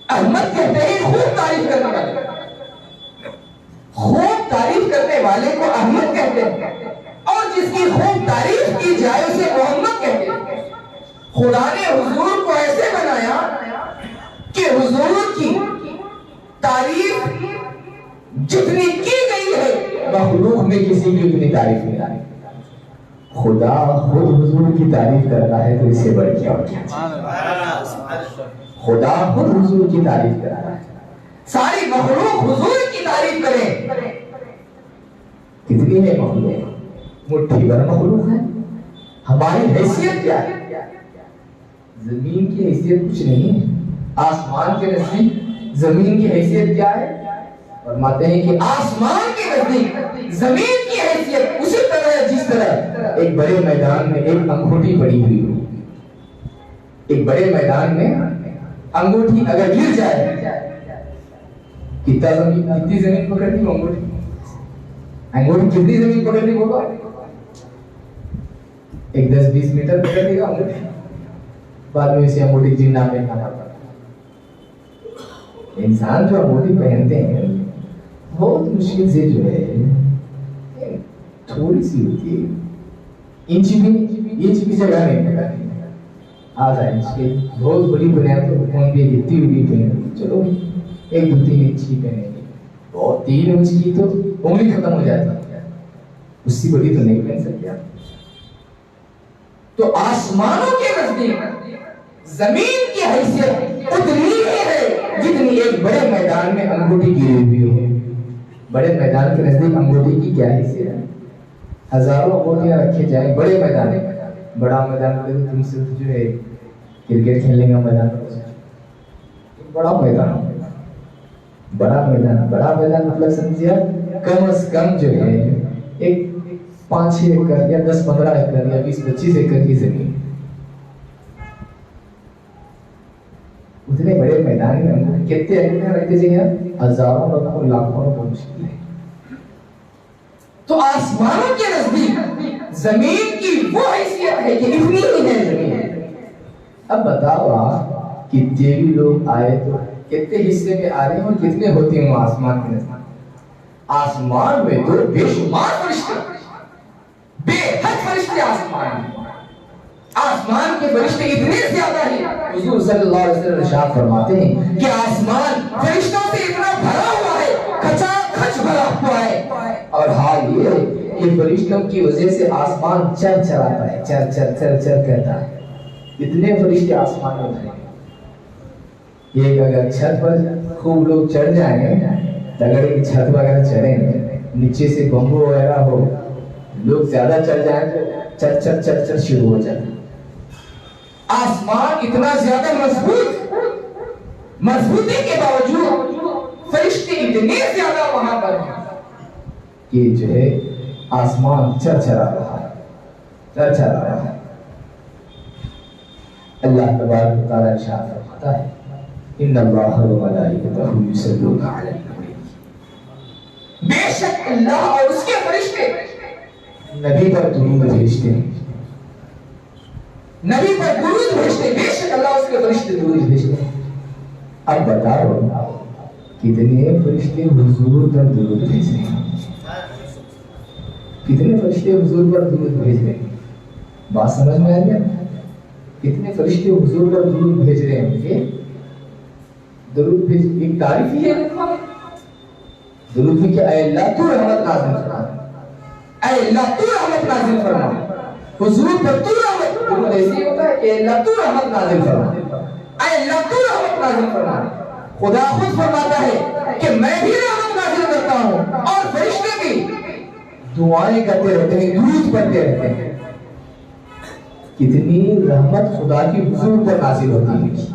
احمد کہتے ہیں خوب تعریف کرنے والے، خوب تعریف کرنے والے کو احمد کہتے ہیں اور جس کی خوب تعریف کی جائے اسے محمد کہتے ہیں۔ خدا نے حضور کو ایسے بنایا کہ حضور کی تعریف جتنی کی گئی ہے مخلوق میں کسی کی اتنی تعریف نہیں آئی۔ خدا خود حضور کی تعریف کرتا ہے تو اس سے بڑھ کیا اور کیا؟ خدا خود حضور کی تعریف کرتا ہے، ساری مخلوق حضور کی تعریف کرے۔ کتنی ہے مخلوق؟ مٹھی بھر مخلوق ہے۔ ہماری حیثیت کیا ہے؟ زمین کی حیثیت کچھ نہیں ہے۔ آسمان کے نزدیک زمین کی حیثیت کیا ہے؟ فرماتے ہیں کہ آسمان کے نزدیک زمین کی حیثیت اسی طرح ہے جس طرح ایک بڑے میدان میں ایک انگوٹھی پڑی ہوئی ہو۔ ایک بڑے میدان میں انگوٹھی اگر گر جائے کتنی زمین پکڑتی ہو انگوٹھی؟ انگوٹھی کتنی زمین پکڑتی ہوگا؟ ایک 10-20 میٹر پکڑ گا انگوٹھی، بعد میں اسے انگوٹھی جننا پہننا پڑتا۔ انسان جو انگوٹھی پہنتے ہیں بہت مشکل سے جو ہے تھوڑی سی ہوتی ہے، انچ بھی جگہ نہیں پکڑتی، آدھا انچ کے بہت بڑی بنیاد تو کون بھی جتنی ہوئی پہنے، چلو 1-2-3 انچ کی پہنے گی، بہت 3 انچ کی تو انگلی ختم ہو جاتی ہے، اس سے بڑی تو نہیں پہن سکتے آپ۔ تو آسمانوں کے نزدیک زمین کی حیثیت اتنی ہی ہے جتنی ایک بڑے میدان میں انگوٹھی گری ہوئی ہو۔ بڑے میدان کے نزدیک انگوٹھی کی کیا حیثیت ہے؟ ہزاروں انگوٹھیاں رکھے جائیں بڑے میدان میں، بڑا میدان میں تم سے جو ہے کرکٹ کھیلنے کا میدان، بڑا میدان، بڑا میدان مطلب سمجھیا کم از کم جو ہے ایک 5-6 ایکڑ یا 10-15 ایکڑ یا 20-25 ایکڑ کی زمین۔ اتنے بڑے میدان میں کتنے ایکڑ رکھتے جائیں؟ ہزاروں لوگوں لاکھوں کو مشکل ہے۔ تو آسمانوں کے نزدیک زمین کی وہ حیثیت ہے کہ اتنی ہی ہے زمین۔ اب بتاؤ آپ کتنے بھی لوگ آئے تو کتنے حصے میں آ رہے ہیں اور کتنے ہوتے ہیں آسمان کے نزدیک؟ آسمان میں تو بے شمار فرشتے، بے حد فرشتے آسمان میں۔ آسمان کے فرشتے اتنے زیادہ ہیں، حضور صلی اللہ علیہ وسلم ارشاد فرماتے ہیں کہ آسمان فرشتوں سے اتنا بھرا ہوا ہے، کھچا کھچ بھرا ہوا ہے، اور حال یہ ہے کہ فرشتوں کی وجہ سے آسمان چر چراتا ہے، چر چر چر چر کہتا ہے۔ اتنے فرشتے آسمان میں ہیں۔ ایک اگر چھت پر خوب لوگ چڑھ جائیں، اگر ایک چھت وغیرہ چڑھیں، نیچے سے بمبو وغیرہ ہو، لوگ زیادہ چڑھ جائیں تو چر چر چر چر شروع ہو جائے۔ آسمان اتنا زیادہ مضبوطی کے باوجود فرشتے اتنے زیادہ وہاں پر ہیں کہ جو ہے آسمان چرچرا رہا ہے، چرچرا رہا ہے۔ اللہ تبارک و تعالی ارشاد فرماتا ہے ان اللہ و ملائکتہ یصلون علی النبی، بے شک اللہ اور اس کے فرشتے نبی پر درود بھیجتے ہیں، نبی پر درود بھیجتے ہیں، بے شک اللہ اس کے فرشتے درود بھیجتے ہیں۔ اب بتاؤ کتنے فرشتے حضور پر درود بھیج رہے ہیں؟ کتنے فرشتے حضور پر درود بھیج رہے ہیں؟ بات سمجھ میں آ گیا؟ کتنے فرشتے حضور پر درود بھیج رہے ہیں؟ کہ درود بھیج ایک تعریف ہی ہے، درود بھی کہ اے اللہ تو رحمت نازل فرما، اے اللہ تو رحمت نازل فرما، حضور پر تو رحمت، درود ایسے ہوتا ہے کہ اے اللہ تو رحمت نازل فرما، اے اللہ تو رحمت نازل فرما۔ خدا خود فرماتا ہے کہ میں بھی رحمت نازل کرتا ہوں اور فرشتے بھی دعائیں کرتے رہتے ہیں، درود پڑھتے رہتے ہیں۔ کتنی رحمت خدا کی حضور پر نازل ہوتی ہے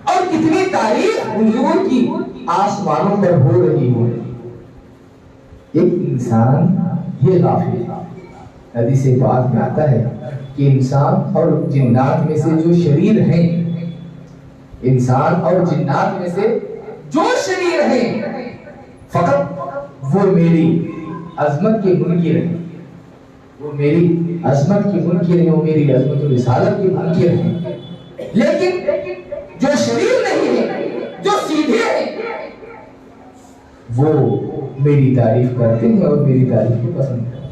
اور کتنی تعریف حضور کی آسمانوں پر ہو رہی ہے۔ ایک انسان یہ غافل ہے، حدیث پاک میں آتا ہے کہ انسان اور جنات میں سے جو شریر ہیں، انسان اور جنات میں سے جو شریر ہیں، فقط وہ میری عظمت کے منکر ہیں، وہ میری عظمت کی منکر ہیں، وہ میری عظمت و رسالت کی منکر ہیں۔ لیکن جو شریر نہیں ہے، جو سیدھے ہیں، وہ میری تعریف کرتے ہیں اور میری تعریف کو پسند کرتے ہیں.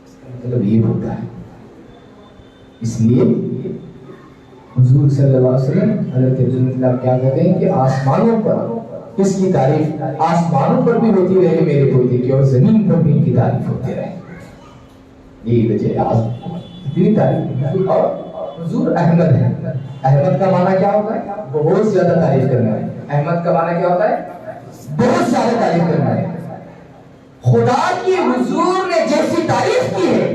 اس کا مطلب یہ ہوتا ہے. اس لیے حضور صلی اللہ علیہ وسلم حضرت عبداللہ کیا کہتے ہیں کہ آسمانوں پر اس کی تعریف آسمانوں پر بھی ہوتی رہے میرے پوتے کی اور زمین پر بھی ان کی تعریف ہوتی رہے. یہی وجہ اتنی تعریف. اور حضور احمد ہے. احمد کا معنی کیا ہوتا ہے؟ بہت زیادہ تعریف کرنا ہے. احمد کا معنی کیا ہوتا ہے؟ بہت زیادہ تعریف کرنا ہے. خدا کی حضور نے جیسی تعریف کی ہے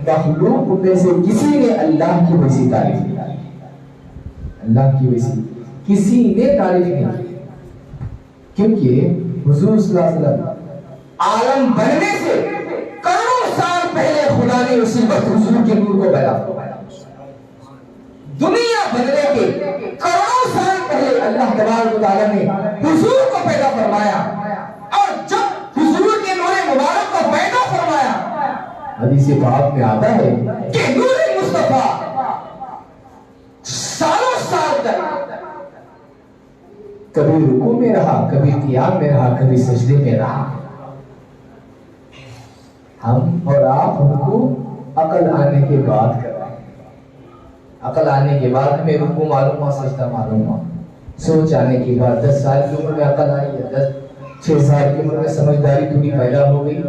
مخلوق میں سے کسی نے اللہ کی ویسی تعریف نہیں کی. اللہ کی ویسی کسی نے تعریف نہیں کی. کیونکہ حضور صلی اللہ علیہ وسلم عالم بننے سے کروڑوں سال پہلے خدا نے اسی وقت حضور کے نور کو پیدا کیا. دنیا بننے کے کروڑوں سال پہلے اللہ تبارک و تعالیٰ نے حضور کو پیدا فرمایا. اور جب حضور کے نور مبارک کو پیدا فرمایا حدیث پاک میں آتا ہے کہ نور مصطفیٰ سالوں سال تک کبھی رکوع میں رہا, کبھی قیام میں رہا, کبھی سجدے میں رہا. ہم اور آپ ہم کو عقل آنے کے بعد کر رہے ہیں. عقل آنے کے بعد ہمیں رکوع معلوم ہوا, سجدہ معلوم ہوا. سوچ آنے کے بعد 10 سال کی عمر میں عقل آئی ہے, 6 سال کی عمر میں سمجھداری تھوڑی پیدا ہو گئی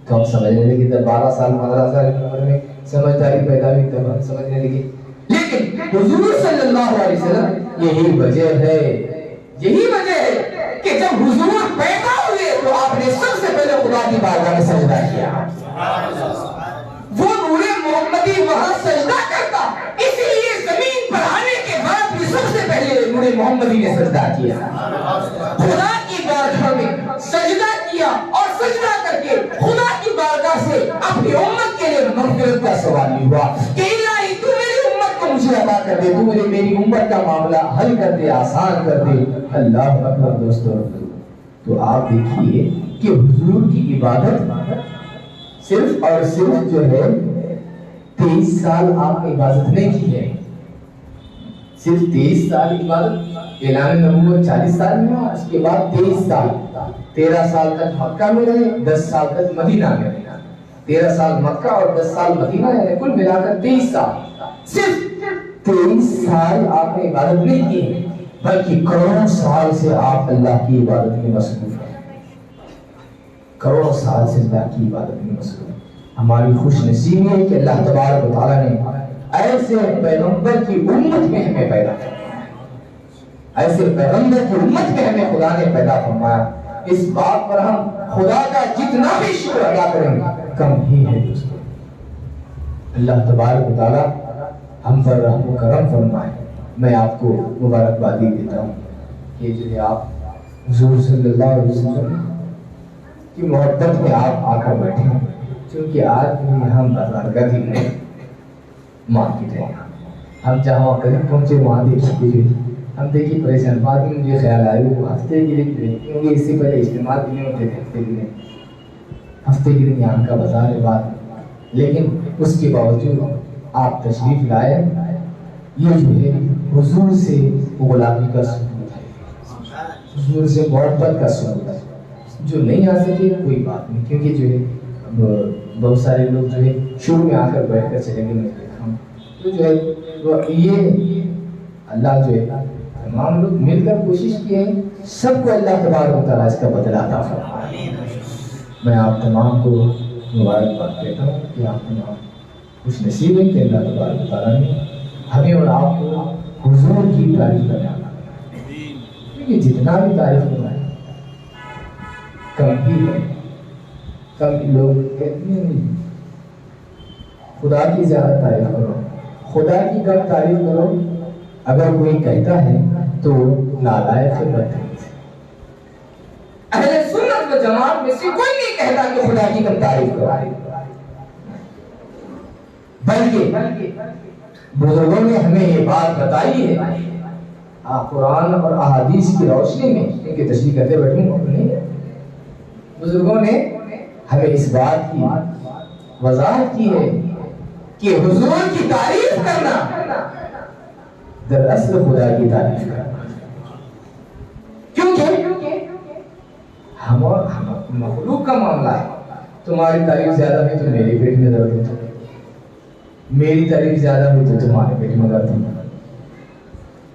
تو ہم سمجھنے لگے. جب 12 سال 15 سال کی عمر میں سمجھداری پیدا ہوئی تب ہم سمجھنے لگے. لیکن حضور صلی اللہ علیہ وسلم یہی وجہ ہے کہ جب حضور پیدا ہوئے تو آپ نے سب سے پہلے خدا کی بارگاہ میں سجدہ کیا. وہ نور محمدی وہاں سجدہ کرتا, اسی لیے زمین پر آنے کے بعد بھی سب سے پہلے نور محمدی نے سجدہ کیا. خدا کی بارگاہ میں سجدہ کیا اور سجدہ کر کے خدا کی بارگاہ سے اپنی امت کے لیے مغفرت کا سوال ہوا کہ الہی تو میری امت کو مجھے عطا کر دے, تو میری امت کا معاملہ حل کر دے, آسان کر دے. اللہ اکبر. دوستو تو آپ دیکھیے کہ حضور کی عبادت صرف اور صرف جو ہے 23 سال آپ نے عبادت نہیں کی ہے. صرف 23 سال عبادت, اعلان نبوت 40 سال میں ہوا, اس کے بعد 23 سال 13 سال تک مکہ میں رہے, 10 سال تک مدینہ میں رہے. 13 سال مکہ اور 10 سال مدینہ, یعنی کل ملا کر 23 سال. صرف 23 سال آپ نے عبادت نہیں کی بلکہ کروڑوں سال سے آپ اللہ کی عبادت میں مصروف ہیں. کروڑوں سال سے اللہ کی عبادت میں مصروف. ہماری خوش نصیبی ہے کہ اللہ تبارک و تعالیٰ نے ایسے پیغمبر کی امت میں ہمیں پیدا فرمایا. ایسے پیغمبر کی امت میں ہمیں خدا نے پیدا فرمایا. اس بات پر ہم خدا کا جتنا بھی شکر ادا کریں کم ہی ہے. دوستو اللہ تبارک و تعالیٰ ہم پر رحم و کرم فرمائے. میں آپ کو مبارکبادی دیتا ہوں کہ جو ہے آپ حضور صلی اللہ علیہ وسلم کی محبت میں آپ آ کر بیٹھے ہیں. چونکہ آج بھی ہم بازارگاہ دن میں مارکیٹ ہے, ہم جہاں قریب پہنچے وہاں دیکھیے ہم دیکھیے پریشان. بعد میں مجھے خیال آئے وہ ہفتے کے لیے, کیونکہ اس سے پہلے اجتماع بھی نہیں ہوتے تھے. ہفتے کے دن یہاں کا بازار ہے بعد, لیکن اس کے باوجود آپ تشریف لائے. یہ جو ہے حضور سے غلامی کا ثبوت ہے, حضور سے محبت کا ثبوت ہے. جو نہیں آ سکے کوئی بات نہیں, کیونکہ جو ہے بہت سارے لوگ جو ہے شروع میں آ کر بیٹھ کر چلیں گے. میں دیکھا ہوں تو جو ہے یہ اللہ جو ہے تمام لوگ مل کر کوشش کیے ہیں, سب کو اللہ تبارک و تعالیٰ اس کا بدلہ عطا فرمائے. میں آپ تمام کو مبارکباد دیتا ہوں کہ آپ تمام خوش نصیب ہیں کہ اللہ تبارک و تعالیٰ نے ہمیں اور آپ کو حضور کی تعریف کرنا. کیونکہ جتنا بھی تعریف کرنا ہے کم ہی ہے. کم لوگ کہتے ہیں خدا کی زیادہ تعریف کرو, خدا کی کم تعریف کرو. اگر کوئی کہتا ہے تو نالائق ہے, بدتمیز ہے. اہل سنت و جماعت میں سے کوئی نہیں کہتا کہ خدا کی کم تعریف کرو, بلکہ بزرگوں نے ہمیں یہ بات بتائی ہے. قرآن اور احادیث کی روشنی میں ان کی تشریح کرتے بیٹھوں اپنے بزرگوں نے ہمیں اس بات کی وضاحت کی ہے کہ حضور کی تعریف کرنا دراصل خدا کی تعریف کرنا. کیونکہ ہم اور مخلوق کا معاملہ ہے. تمہاری تعریف زیادہ ہوئی تو میرے پیٹ میں درد ہوتا ہے, میری تعریف زیادہ ہوئی تو تمہارے پیٹ میں درد ہوتا ہے.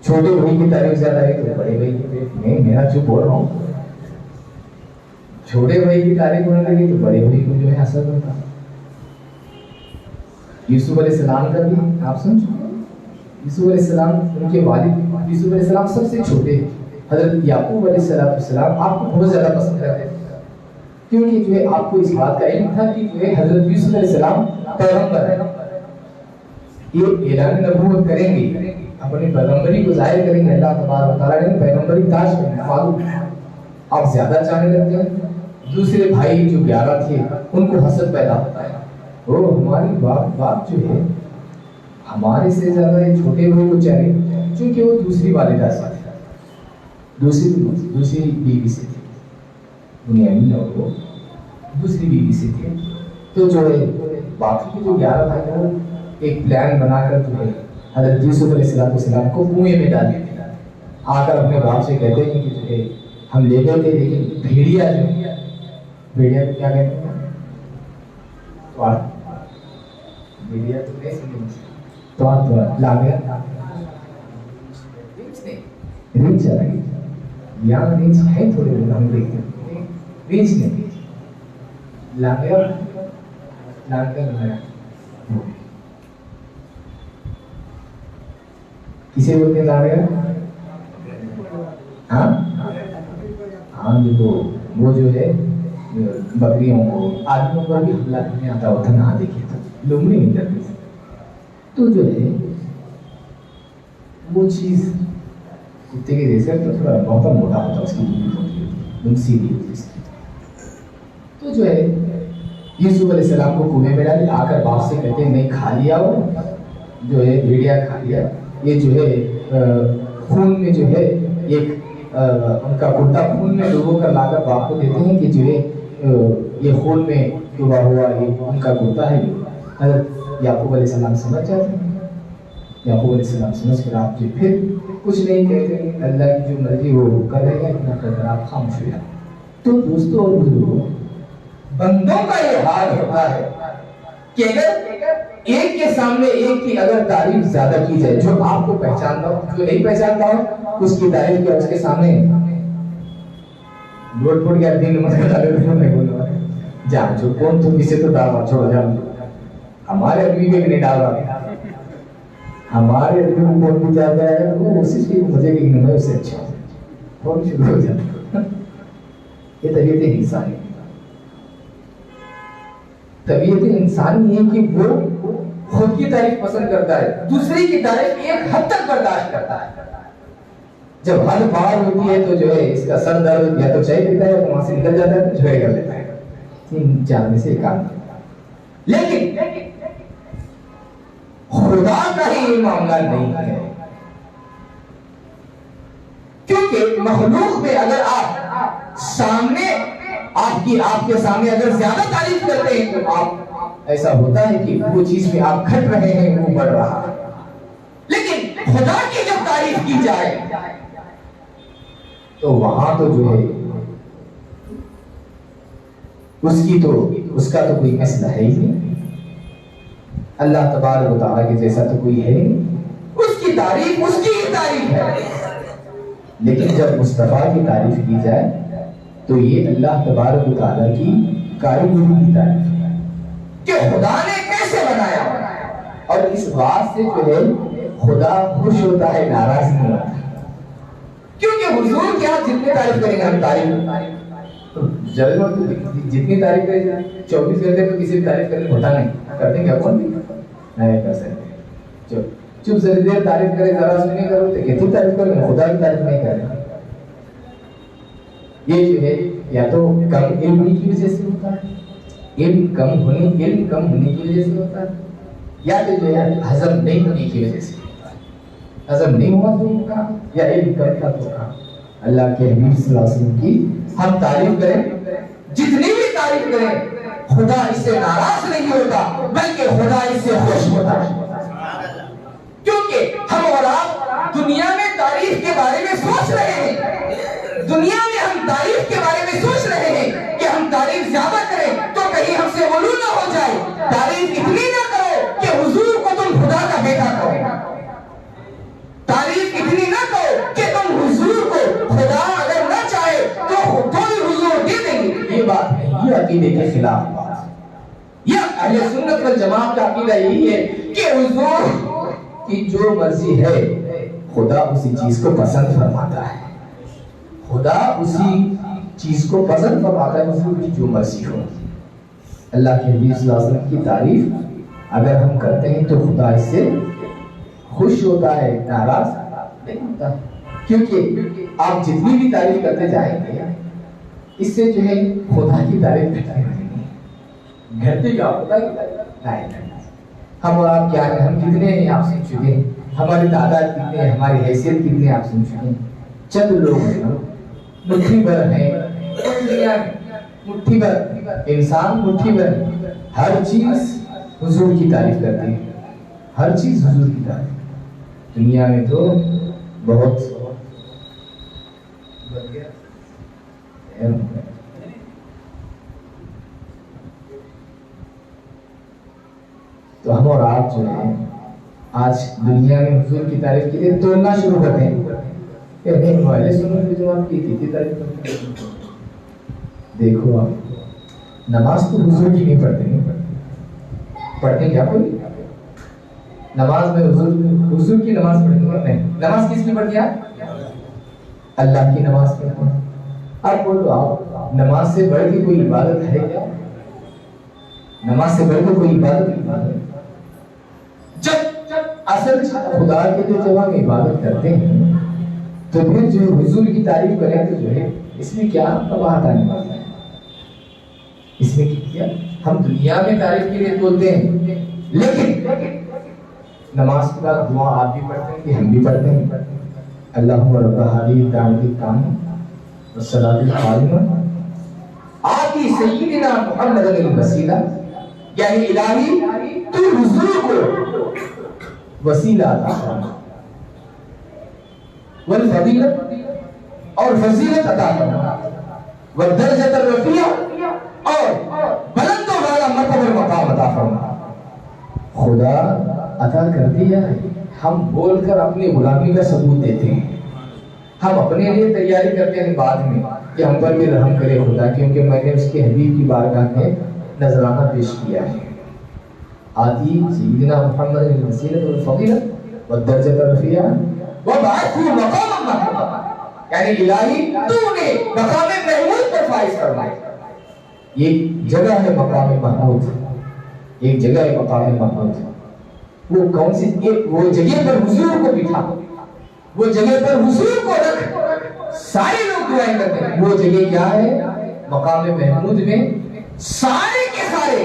چھوٹے بھائی کی تعریف زیادہ ہوئی تو بڑے بھائی کے پیٹ میں, میرا چپ بول رہا ہوں, چھوٹے بھائی کی تعریف ہونے لگی تو بڑے بھائی کو جو ہے اثر ہوتا. یوسف علیہ السلام کا بھی آپ سن چکے, یوسف علیہ السلام ان کے والد یوسف علیہ السلام سب سے چھوٹے, حضرت یعقوب علیہ السلام آپ کو بہت زیادہ پسند کرتے تھے, کیونکہ جو ہے آپ کو اس بات کا علم تھا کہ جو ہے حضرت یوسف علیہ السلام پیغمبر ہے, یہ اعلان نبوت کریں گے, اپنی پیغمبری کو ظاہر کریں گے. اللہ تبارک و تعالیٰ نے پیغمبری تاج پہنا, معلوم آپ زیادہ چاہنے لگتے ہیں. دوسرے بھائی جو 11 تھے ان کو حسد پیدا ہوتا ہے, وہ ہماری باپ جو ہے ہمارے سے زیادہ یہ چھوٹے بھائی کو چاہے, چونکہ وہ دوسری والدہ سے تھے, دوسری بیوی سے تھے, بنیامین اور وہ دوسری بیوی سے تھے. تو جو ہے باقی کے جو 11 بھائی ہیں وہ ایک پلان بنا کر جو ہے حضرت یوسف علیہ السلام کو کنویں میں ڈال دیتے ہیں. آ کر اپنے باپ سے کہتے ہیں کہ جو ہے ہم لے گئے تھے, لیکن بھیڑیا جو ہے, بھیڑیا کو کیا کہتے ہیں, بھیڑیا تو نہیں سمجھے, تو لا گیا ریچ آ رہی, یہاں ریچ ہے تھوڑے بہت, ہم دیکھتے ہیں ریچ نہیں, لا گیا لا کر کسے بولتے ہیں لا گیا؟ ہاں ہاں, دیکھو وہ جو ہے بکریوں کو آدمیوں پر بھی حملہ کرنے آتا ہوتا, نہ دیکھے تو لومڑی نہیں کرتے. تو جو ہے وہ چیز کتے کے جیسے تو تھوڑا بہت موٹا ہوتا, اس کی دم سیدھی ہوتی اس کی. تو جو ہے یوسف علیہ السلام کو کنویں میں ڈالے, آ کر باپ سے کہتے ہیں نہیں کھا لیا, وہ جو ہے بھیڑیا کھا لیا, یہ جو ہے خون میں جو ہے ایک ان کا کرتا خون میں ڈبو کر لا کر باپ کو دیتے ہیں کہ جو ہے یہ خون میں ڈوبا ہوا یہ ان کا کرتا ہے. حضرت یعقوب علیہ السلام سمجھ جاتے ہیں, یعقوب علیہ السلام سمجھ کر آپ جو پھر کچھ نہیں کہتے, اللہ کی جو مرضی وہ کر رہے ہیں, اتنا کر آپ خاموش ہو جاتے. تو دوستوں اور بزرگوں, بندوں کا یہ حال ہوتا ہے کہ اگر ایک کے سامنے ایک کی اگر تعریف زیادہ کی جائے, جو آپ کو پہچانتا ہو, جو نہیں پہچانتا ہو اس کی تعریف کیا, اس کے سامنے لوٹ پوٹ کے دین مت کرا نہیں بولنا جان جو کون تم اسے تو ڈالوا چھوڑ جان, ہمارے آدمی کو بھی نہیں ڈال رہا, ہمارے آدمی کو کون بھی جاتا ہے وہ اسی کی مزے کی میں اس سے اچھا کون شروع ہو جاتا. یہ طبیعت انسانی, طبیعت انسانی ہے کہ وہ خود کی تعریف پسند کرتا ہے, دوسری کی تعریف ایک حد تک برداشت کرتا ہے. جب حد پار ہوتی ہے تو جو ہے اس کا سر درد یا تو چائے پیتا ہے یا وہاں سے نکل جاتا ہے تو جھگڑے کر لیتا ہے. 3-4 میں سے ایک کام کرتا ہے. لیکن خدا کا ہی یہ معاملہ نہیں ہے, کیونکہ مخلوق میں اگر آپ سامنے آپ کے سامنے اگر زیادہ تعریف کرتے ہیں تو آپ ایسا ہوتا ہے کہ وہ چیز میں آپ گھٹ رہے ہیں, وہ بڑھ رہا ہے. لیکن خدا کی جب تعریف کی جائے تو وہاں تو جو ہے اس کا تو کوئی مسئلہ ہے ہی نہیں. اللہ تبارک و تعالیٰ کے جیسا تو کوئی ہے نہیں, اس کی تعریف اس کی ہی تعریف ہے. لیکن جب مصطفیٰ کی تعریف کی جائے تو یہ اللہ تبارک و تعالیٰ کی کاریگری کی تعریف ہے کہ خدا نے کیسے بنایا, اور اس بات سے جو ہے خدا خوش ہوتا ہے, ناراض نہیں ہوتا. کیونکہ حضور کیا جتنے تعریف کریں گے ہم تعریف جتنی تعریف کریں 24 گھنٹے تو کسی بھی تعریف کرنے ہوتا نہیں, کر دیں گے کون نہیں کر سکتے. چپ ذرا دیر تعریف کرے, ذرا سنیں کرو تو کتنی تعریف کریں, خدا کی تعریف نہیں کر رہے. یہ جو ہے یا تو کم علم کی وجہ سے ہوتا ہے, علم کم ہونے کی وجہ سے ہوتا ہے, یا تو جو ہے ہضم نہیں ہونے کی وجہ سے ہوتا ہے. ہضم نہیں ہوا تو ہوگا یا علم کم تھا تو ہوگا. اللہ کے حبیب صلی اللہ علیہ وسلم کی ہم تعریف کریں, جتنی بھی تعریف کریں, خدا اس سے ناراض نہیں ہوتا بلکہ خدا اس سے خوش ہوتا ہے. کیونکہ ہم اور آپ دنیا میں تعریف کے بارے میں سوچ رہے ہیں, دنیا میں ہم تعریف کے بارے میں سوچ رہے زیادہ کریں تو کہیں ہم سے غلو نہ ہو جائے، تعریف اتنی نہ کرو کہ حضور کو تم خدا کا بیٹا کہو، تعریف اتنی نہ کرو کہ تم حضور کو خدا اگر نہ چاہے تو حضور دے دیں گے۔ یہ بات ہے، یہ عقیدے کے خلاف بات، یہ اہل سنت والجماعت کا عقیدہ یہی ہے کہ حضور کی جو مرضی ہے خدا اسی چیز کو پسند فرماتا ہے، خدا اسی چیز کو پسند فرماتا ہے، حضور کی جو مرضی ہو۔ اللہ کے حبیب صلی اللہ علیہ وسلم کی تعریف اگر ہم کرتے ہیں تو خدا اس سے خوش ہوتا ہے، ناراض نہیں ہوتا، کیونکہ آپ جتنی بھی تعریف کرتے جائیں گے اس سے جو ہے خدا کی تعریف کرتے رہیں گے، گھٹے گا خدا کی تعریف نہیں کرنا۔ ہم اور آپ کیا ہیں، ہم کتنے ہیں آپ سن چکے ہیں، ہماری تعداد کتنے ہیں، ہماری حیثیت کتنے آپ سن چکے ہیں، چند لوگ ہیں، مٹھی بھر ہیں دنیا میں، مٹھی بھر انسان، مٹھی بھر ہر چیز حضور کی تعریف کرتی ہے، ہر چیز حضور کی تعریف۔ دنیا میں تو بہت تو ہم اور آپ جو ہیں آج دنیا میں حضور کی تعریف کے لیے توڑنا شروع کرتے ہیں کہ نہیں والے سنوں کی جواب کی تعریف کرتے ہیں۔ دیکھو آپ نماز تو حضور کی نہیں پڑھتے کیا کوئی نماز میں حضور کی نماز پڑھتے ہیں؟ نماز کس نے پڑھ دیا؟ اللہ کی نماز پڑھتے ہیں۔ آپ بولو آپ نماز سے بڑھ کے کوئی عبادت ہے کیا؟ نماز سے بڑھ کے کوئی عبادت ہے؟ جب اصل خدا کے جو جب ہم عبادت کرتے ہیں تو پھر جو حضور کی تعریف کریں تو جو ہے اس میں کیا قباحت آنے والا ہے؟ اس میں کیا ہم دنیا میں تعریف کے لیے بولتے ہیں، لیکن نماز کے بعد دعا آپ بھی پڑھتے ہیں کہ ہم بھی پڑھتے ہیں، اللہم رب هذه الدعوة التامة والصلاة القائمة آتی سیدنا محمد الوسیلہ، یعنی الہی تو حضور کو وسیلہ عطا فرما، والفضیلت اور فضیلت عطا فرما، والدرجۃ الرفیعہ اور بلند و بالا مرتبہ مقام عطا فرما۔ خدا عطا کر دیا ہے، ہم بول کر اپنی غلامی کا ثبوت دیتے ہیں، ہم اپنے لیے تیاری کرتے ہیں بعد میں کہ ہم پر بھی رحم کرے خدا، کیونکہ میں نے اس کے حبیب کی بارگاہ میں نذرانہ پیش کیا ہے۔ آتی سیدنا محمد الوسیلۃ والفضیلۃ والدرجۃ الرفیعہ وبعثہ مقاما محمودا، یعنی الہی تو نے مقام محمود پر فائز فرمائے۔ ایک جگہ ہے مقام محمود، ایک جگہ ہے مقام محمود، وہ کون سی؟ وہ جگہ پر حضور کو بٹھا، وہ جگہ پر حضور کو رکھ، سارے لوگ دعائیں کرتے ہیں۔ وہ جگہ کیا ہے؟ مقام محمود میں سارے کے سارے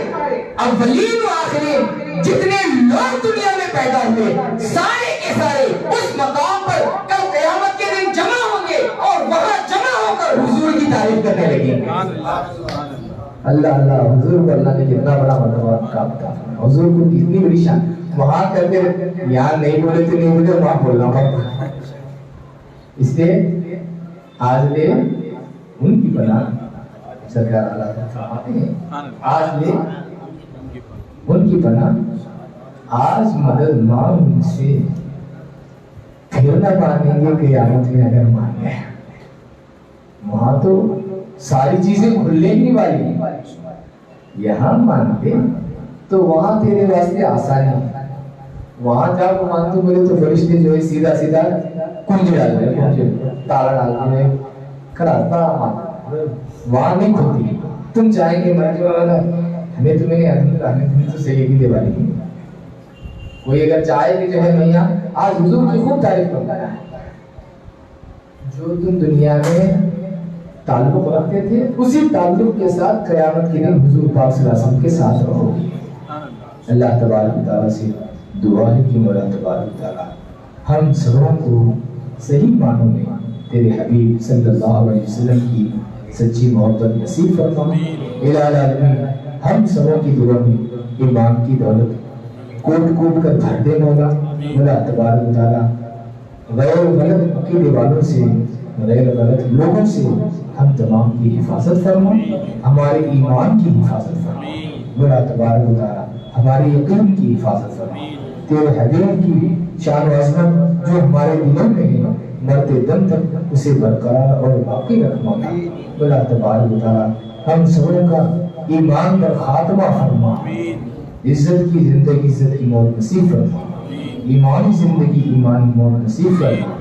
اولین و آخرین جتنے لوگ دنیا میں پیدا ہوئے سارے کے سارے اس مقام پر کل قیامت کے دن جمع ہوں گے اور وہاں جمع ہو کر حضور کی تعریف کرنے لگیں گے۔ اللہ اللہ، حضور کو اللہ نے کتنا بڑا مرتبہ کا عطا فرمایا، حضور کو کتنی بڑی شان، وہاں کرتے یہاں نہیں بولے تو نہیں بولے، وہاں بولنا پڑتا۔ اس لیے آج لے ان کی پناہ سرکار اعلیٰ فرماتے ہیں، آج لے ان کی پناہ، آج مدد مانگ ان سے، پھر نہ مانیں گے قیامت میں اگر مان گئے۔ وہاں تو ساری چیزیں کھلنے ہی والی ہیں، یہاں مانتے تو وہاں تیرے واسطے آسانی ہے، وہاں جا کو مانتے بولے تو فرشتے جو ہے سیدھا سیدھا کنجے ڈال رہے ہیں، تالا ڈال رہے ہیں، کھڑا وہاں نہیں کھلتی۔ تم چاہیں گے مرنے والا ہمیں تمہیں تو صحیح کی دیوالی کی، کوئی اگر چاہے کہ جو ہے میاں آج حضور کی خوب تعریف کرتا ہے، جو تم دنیا میں تعلق رکھتے تھے اسی تعلق کے ساتھ قیامت کے دن حضور پاک صلی اللہ علیہ وسلم کے ساتھ رہو گے۔ اللہ تبارک و تعالیٰ سے دعا ہے کہ مولا تبارک و تعالیٰ ہم سبوں کو صحیح معنوں میں تیرے حبیب صلی اللہ علیہ وسلم کی سچی محبت نصیب فرما۔ الہ العالمین ہم سبوں کی دعا میں ایمان کی دولت کوٹ کوٹ کر بھر دے مولا۔ مولا تبارک و تعالیٰ غیر غلط عقیدے والوں سے غیر غلط لوگوں سے ہم تمام کی حفاظت فرما، ہمارے ایمان کی حفاظت فرما، بڑا تبارک و تعالیٰ ہمارے یقین کی حفاظت فرما، تیرے حبیب کی شان و عظمت جو ہمارے دلوں میں ہے مرتے دم تک اسے برقرار اور باقی رکھنا، بڑا تبارک و تعالیٰ ہم سبوں کا ایمان پر خاتمہ فرما، عزت کی زندگی عزت کی موت نصیب فرما، ایمانی زندگی ایمانی موت نصیب فرما،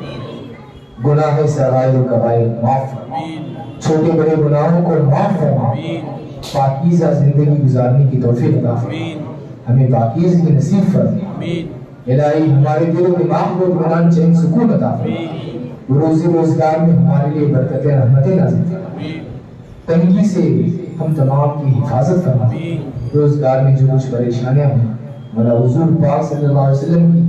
گناہ صغائر و کبائر معاف فرما، چھوٹے بڑے گناہوں کو معاف فرما، پاکیزہ زندگی گزارنے کی توفیق عطا فرما، ہمیں پاکیزگی نصیب فرما، الہی ہمارے دل و دماغ کو اطمینان چین سکون عطا فرما، روزی روزگار میں ہمارے لیے برکتیں رحمتیں نازل فرما، تنگی سے ہم تمام کی حفاظت فرما، روزگار میں جو کچھ پریشانیاں ہیں مولا حضور پاک صلی اللہ علیہ وسلم کی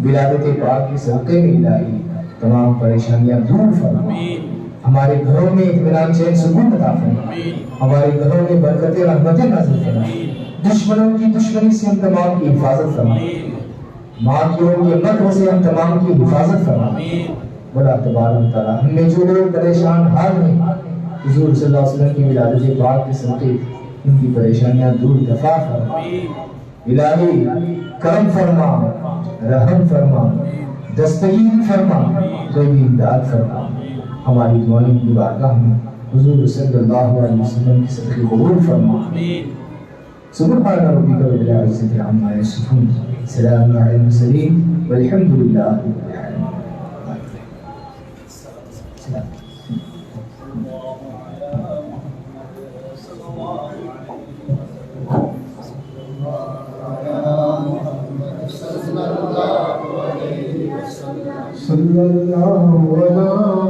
ولادت پاک کے صدقے میں الہی تمام پریشانیاں دور فرما، ہمارے گھروں میں اطمینان چین سکون عطا فرما، ہمارے گھروں میں برکتیں رحمتیں نازل فرما، دشمنوں کی دشمنی سے ہم تمام کی حفاظت فرما، ماکروں کے مکر سے ہم تمام کی حفاظت فرما، بڑا تبارک و تعالیٰ ہم میں جو لوگ پریشان حال ہیں حضور صلی اللہ علیہ وسلم کی ولادت پاک کے صدقے ان کی پریشانیاں دور دفع فرما، الہی کرم فرما، رحم فرما، دستگیر فرما، کوئی بھی امداد فرما، ہماری دعائیں کی بارگاہ میں حضور صلی اللہ علیہ وسلم کی صدقے قبول فرما، سبحان ربک رب العزة عما یصفون، سلام علی المرسلین والحمد للہ رب العالمین۔ صلی اللہ علی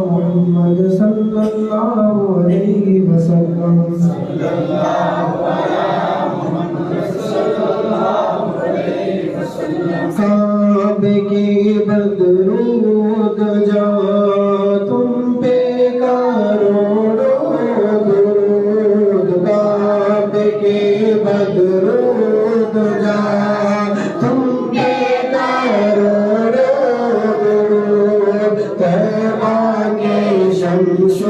محمد صلی اللہ علیہ وسلم، صلی اللہ علی محمد صلی اللہ علیہ وسلم، کعبے کی بدرود جا تم پہ کروڑوں درود، کعبے کی بدرود جا تم پہ کروڑوں درود، طیبہ کے شمس و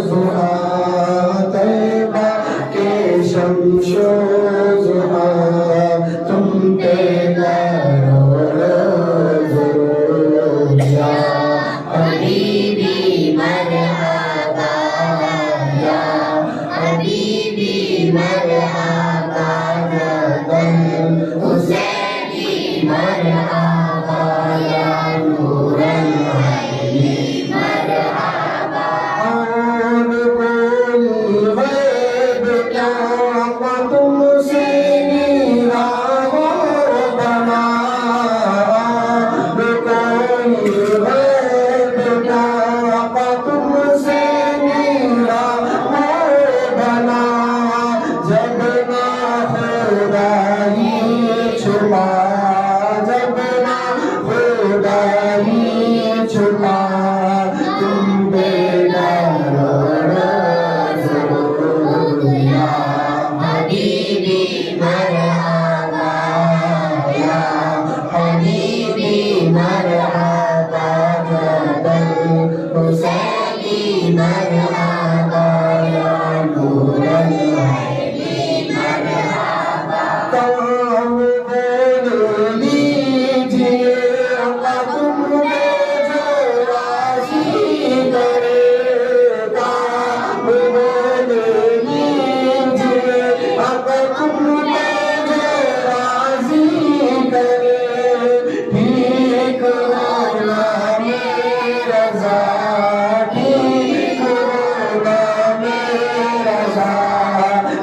ضحیٰ، طیبہ کے شمس و ضحیٰ، تم پہ کروڑوں درود، یا حبیبی مرحبا، یا حبیبی مرحبا، جدل حسینی مرحبا، یا نور العین مرحبا، اور کوئی غیب کیا تم سے میرا ہو بنا، کوئی غیب کیا تم سے میرا ہو بنا، جب نہ خدا ہی چھپا، جب نہ خدا ہی چھپا، تم بیدار ضرور، یا حبیبی مرحبا، یا حبیبی مرحبا، جدل حسینی مرحبا، یا نور العین مرحبا، کام بول لیجیے تم میں جو راضی کرے، کام بول لیجیے تم میں جو راضی کرے، ٹھیک ہونا میرا رضا، ٹھیک ہونا میرا رضا،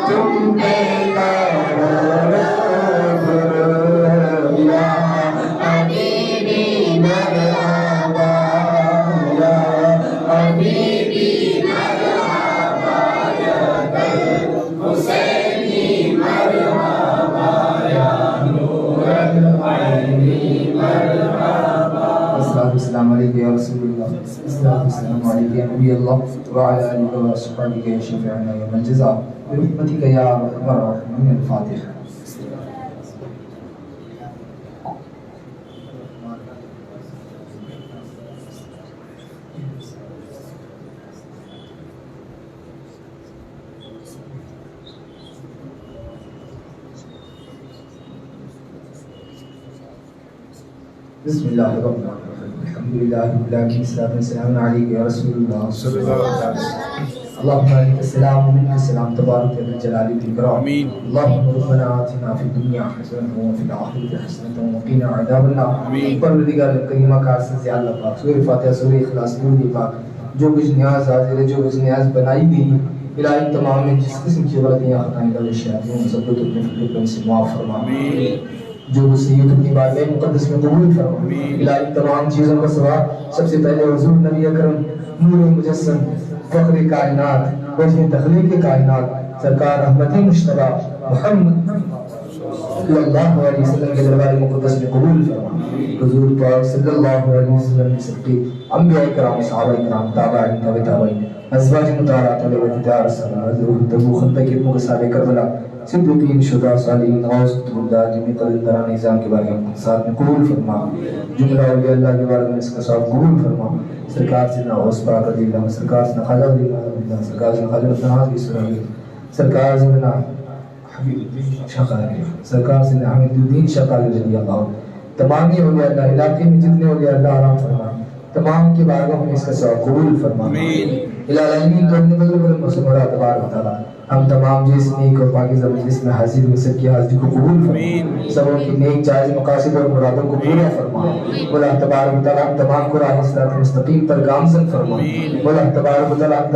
تم پہ کروڑوں درود، یا حبیبی مرحبا، یا حبیبی مرحبا، جدل حسینی مرحبا، یا نور العین مرحبا، السلام علیکم یا رسول اللہ، السلام علیکم یا نبی اللہ وعلی آلہ وصحبہ یا شفیعنا یوم الجزاء برحمتک یا ارحم الراحمین۔ الفاتحہ۔ بسم اللہ الرحمن الرحیم الحمد للہ رب العالمین والصلاۃ والسلام علیک یا رسول اللہ صلی اللہ علیہ وسلم اللهم عليك السلام ومنك السلام تبارك يا ذا الجلال والاكرام آمين. اللهم ربنا آتنا في الدنيا حسنة وفي الآخرة حسنة وقنا عذاب النار آمين. پروردگار کریم کا سے اللہ پاک سورہ فاتحہ سورہ اخلاص درود پاک جو کچھ نیاز حاضر ہے جو کچھ نیاز بنائی گئی الہی تمام میں جس قسم کی غلطیاں خطائیں کا شیاطین سب کو اپنے فضل کرم سے معاف فرما آمین. جو وصیت اپنی بارگاہ مقدس میں قبول فرما الہی تمام چیزوں کا ثواب سب سے پہلے حضور نبی اکرم نور مجسم فخر کائنات وجہ تخلیق کائنات سرکار احمد مشتبہ محمد صلی اللہ علیہ وسلم کے دربار مقدس میں قبول فرما حضور پاک صلی اللہ علیہ وسلم کے سب کے انبیاء کرام صحابہ کرام تابعین تابع تابعین ازواج مطہرات علیہ وسلم صلی اللہ علیہ وسلم تبو خطبہ کے مقصاب کربلا صدیقین شہداء صالحین غوث اللہ جمعی قدران نظام کے بارے میں ساتھ میں قبول فرما جملہ اولیاء اللہ کے بارے میں اس کا ساتھ قبول فرما سرکار سیدنا غوث پاک رضی اللہ سرکار سیدنا خواجہ رضی اللہ سرکار سیدنا خواجہ رضی کی سراغی سرکار سیدنا حبیب الدین شاقالی سرکار سیدنا حمید الدین شاقالی رضی اللہ تمام اولیاء اللہ علاقے میں جتنے اولیاء اللہ آرام فرما تمام کے بارگاہ میں اس کا ساتھ قبول فرما العالمین تو اپنے فضل و کرم مراد تبارک و تعالی ہم تمام جس نیک اور پاکیزہ مجلس میں حاضر ہوئے سب کی حاضری کو قبول فرما سبوں کی نیک جائز مقاصد اور مرادوں کو پورا فرما مولا تبارک و تعالی ہم تمام کو راہ صراط مستقیم پر گامزن فرما مولا تبارک و تعالی ہم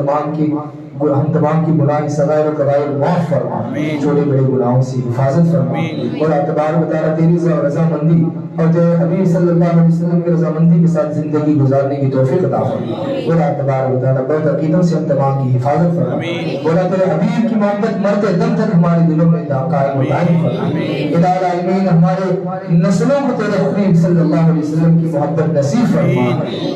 تمام کی گناہ صغائر و کبائر معاف فرما چھوٹے بڑے گناہوں سے حفاظت فرما مولا تبارک و تعالی تیری رضا مندی اور تیرے حبیب صلی اللہ علیہ وسلم کی رضامندی کے ساتھ زندگی گزارنے کی توفیق عطا فرما مولا تبارک و تعالی بہت عقیدوں سے ہم تمام کی حفاظت فرما مولا تیرے حبیب کی محبت مرتے دم تک ہمارے دلوں میں قائم و دائم فرما الہ العالمین ہمارے نسلوں کو تیرے حبیب صلی اللہ علیہ وسلم کی محبت نصیب فرما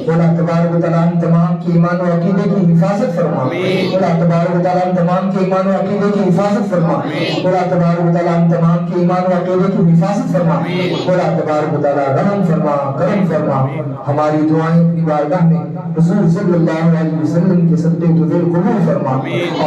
مولا تبارک و تعالی ہم تمام کی ایمان و عقیدے کی حفاظت فرما مولا تبارک و تعالی ہم تمام کے ایمان و عقیدے کی حفاظت فرما مولا تبارک و تعالی ہم تمام کے ایمان و عقیدے کی حفاظت فرما مولا تبارک و تعالی رحم فرما کرم فرما ہماری دعائیں اپنی بارگاہ میں حضور صلی اللہ علیہ وسلم کے صدقے تو دل قبول فرما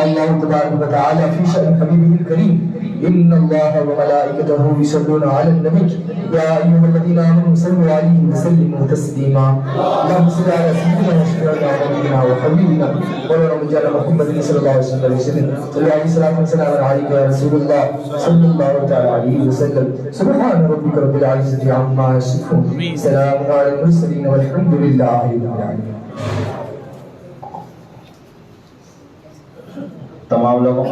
اللہ تبارک و تعالی فی شأن حبیبہ الکریم ان اللہ وملائکتہ یصلون علی النبی یا ایھا الذین آمنوا صلوا علیہ وسلموا تسلیما اللهم صل علی سیدنا وشفیعنا ونبینا وحبیبنا مولانا محمد صلی اللہ علیہ وسلم صلی اللہ علیہ وسلم علیک یا رسول اللہ صلی اللہ تعالی علیہ وسلم سبحان ربک رب العزۃ عما یصفون سلام علی المرسلین والحمد للہ رب العالمین. تمام لوگوں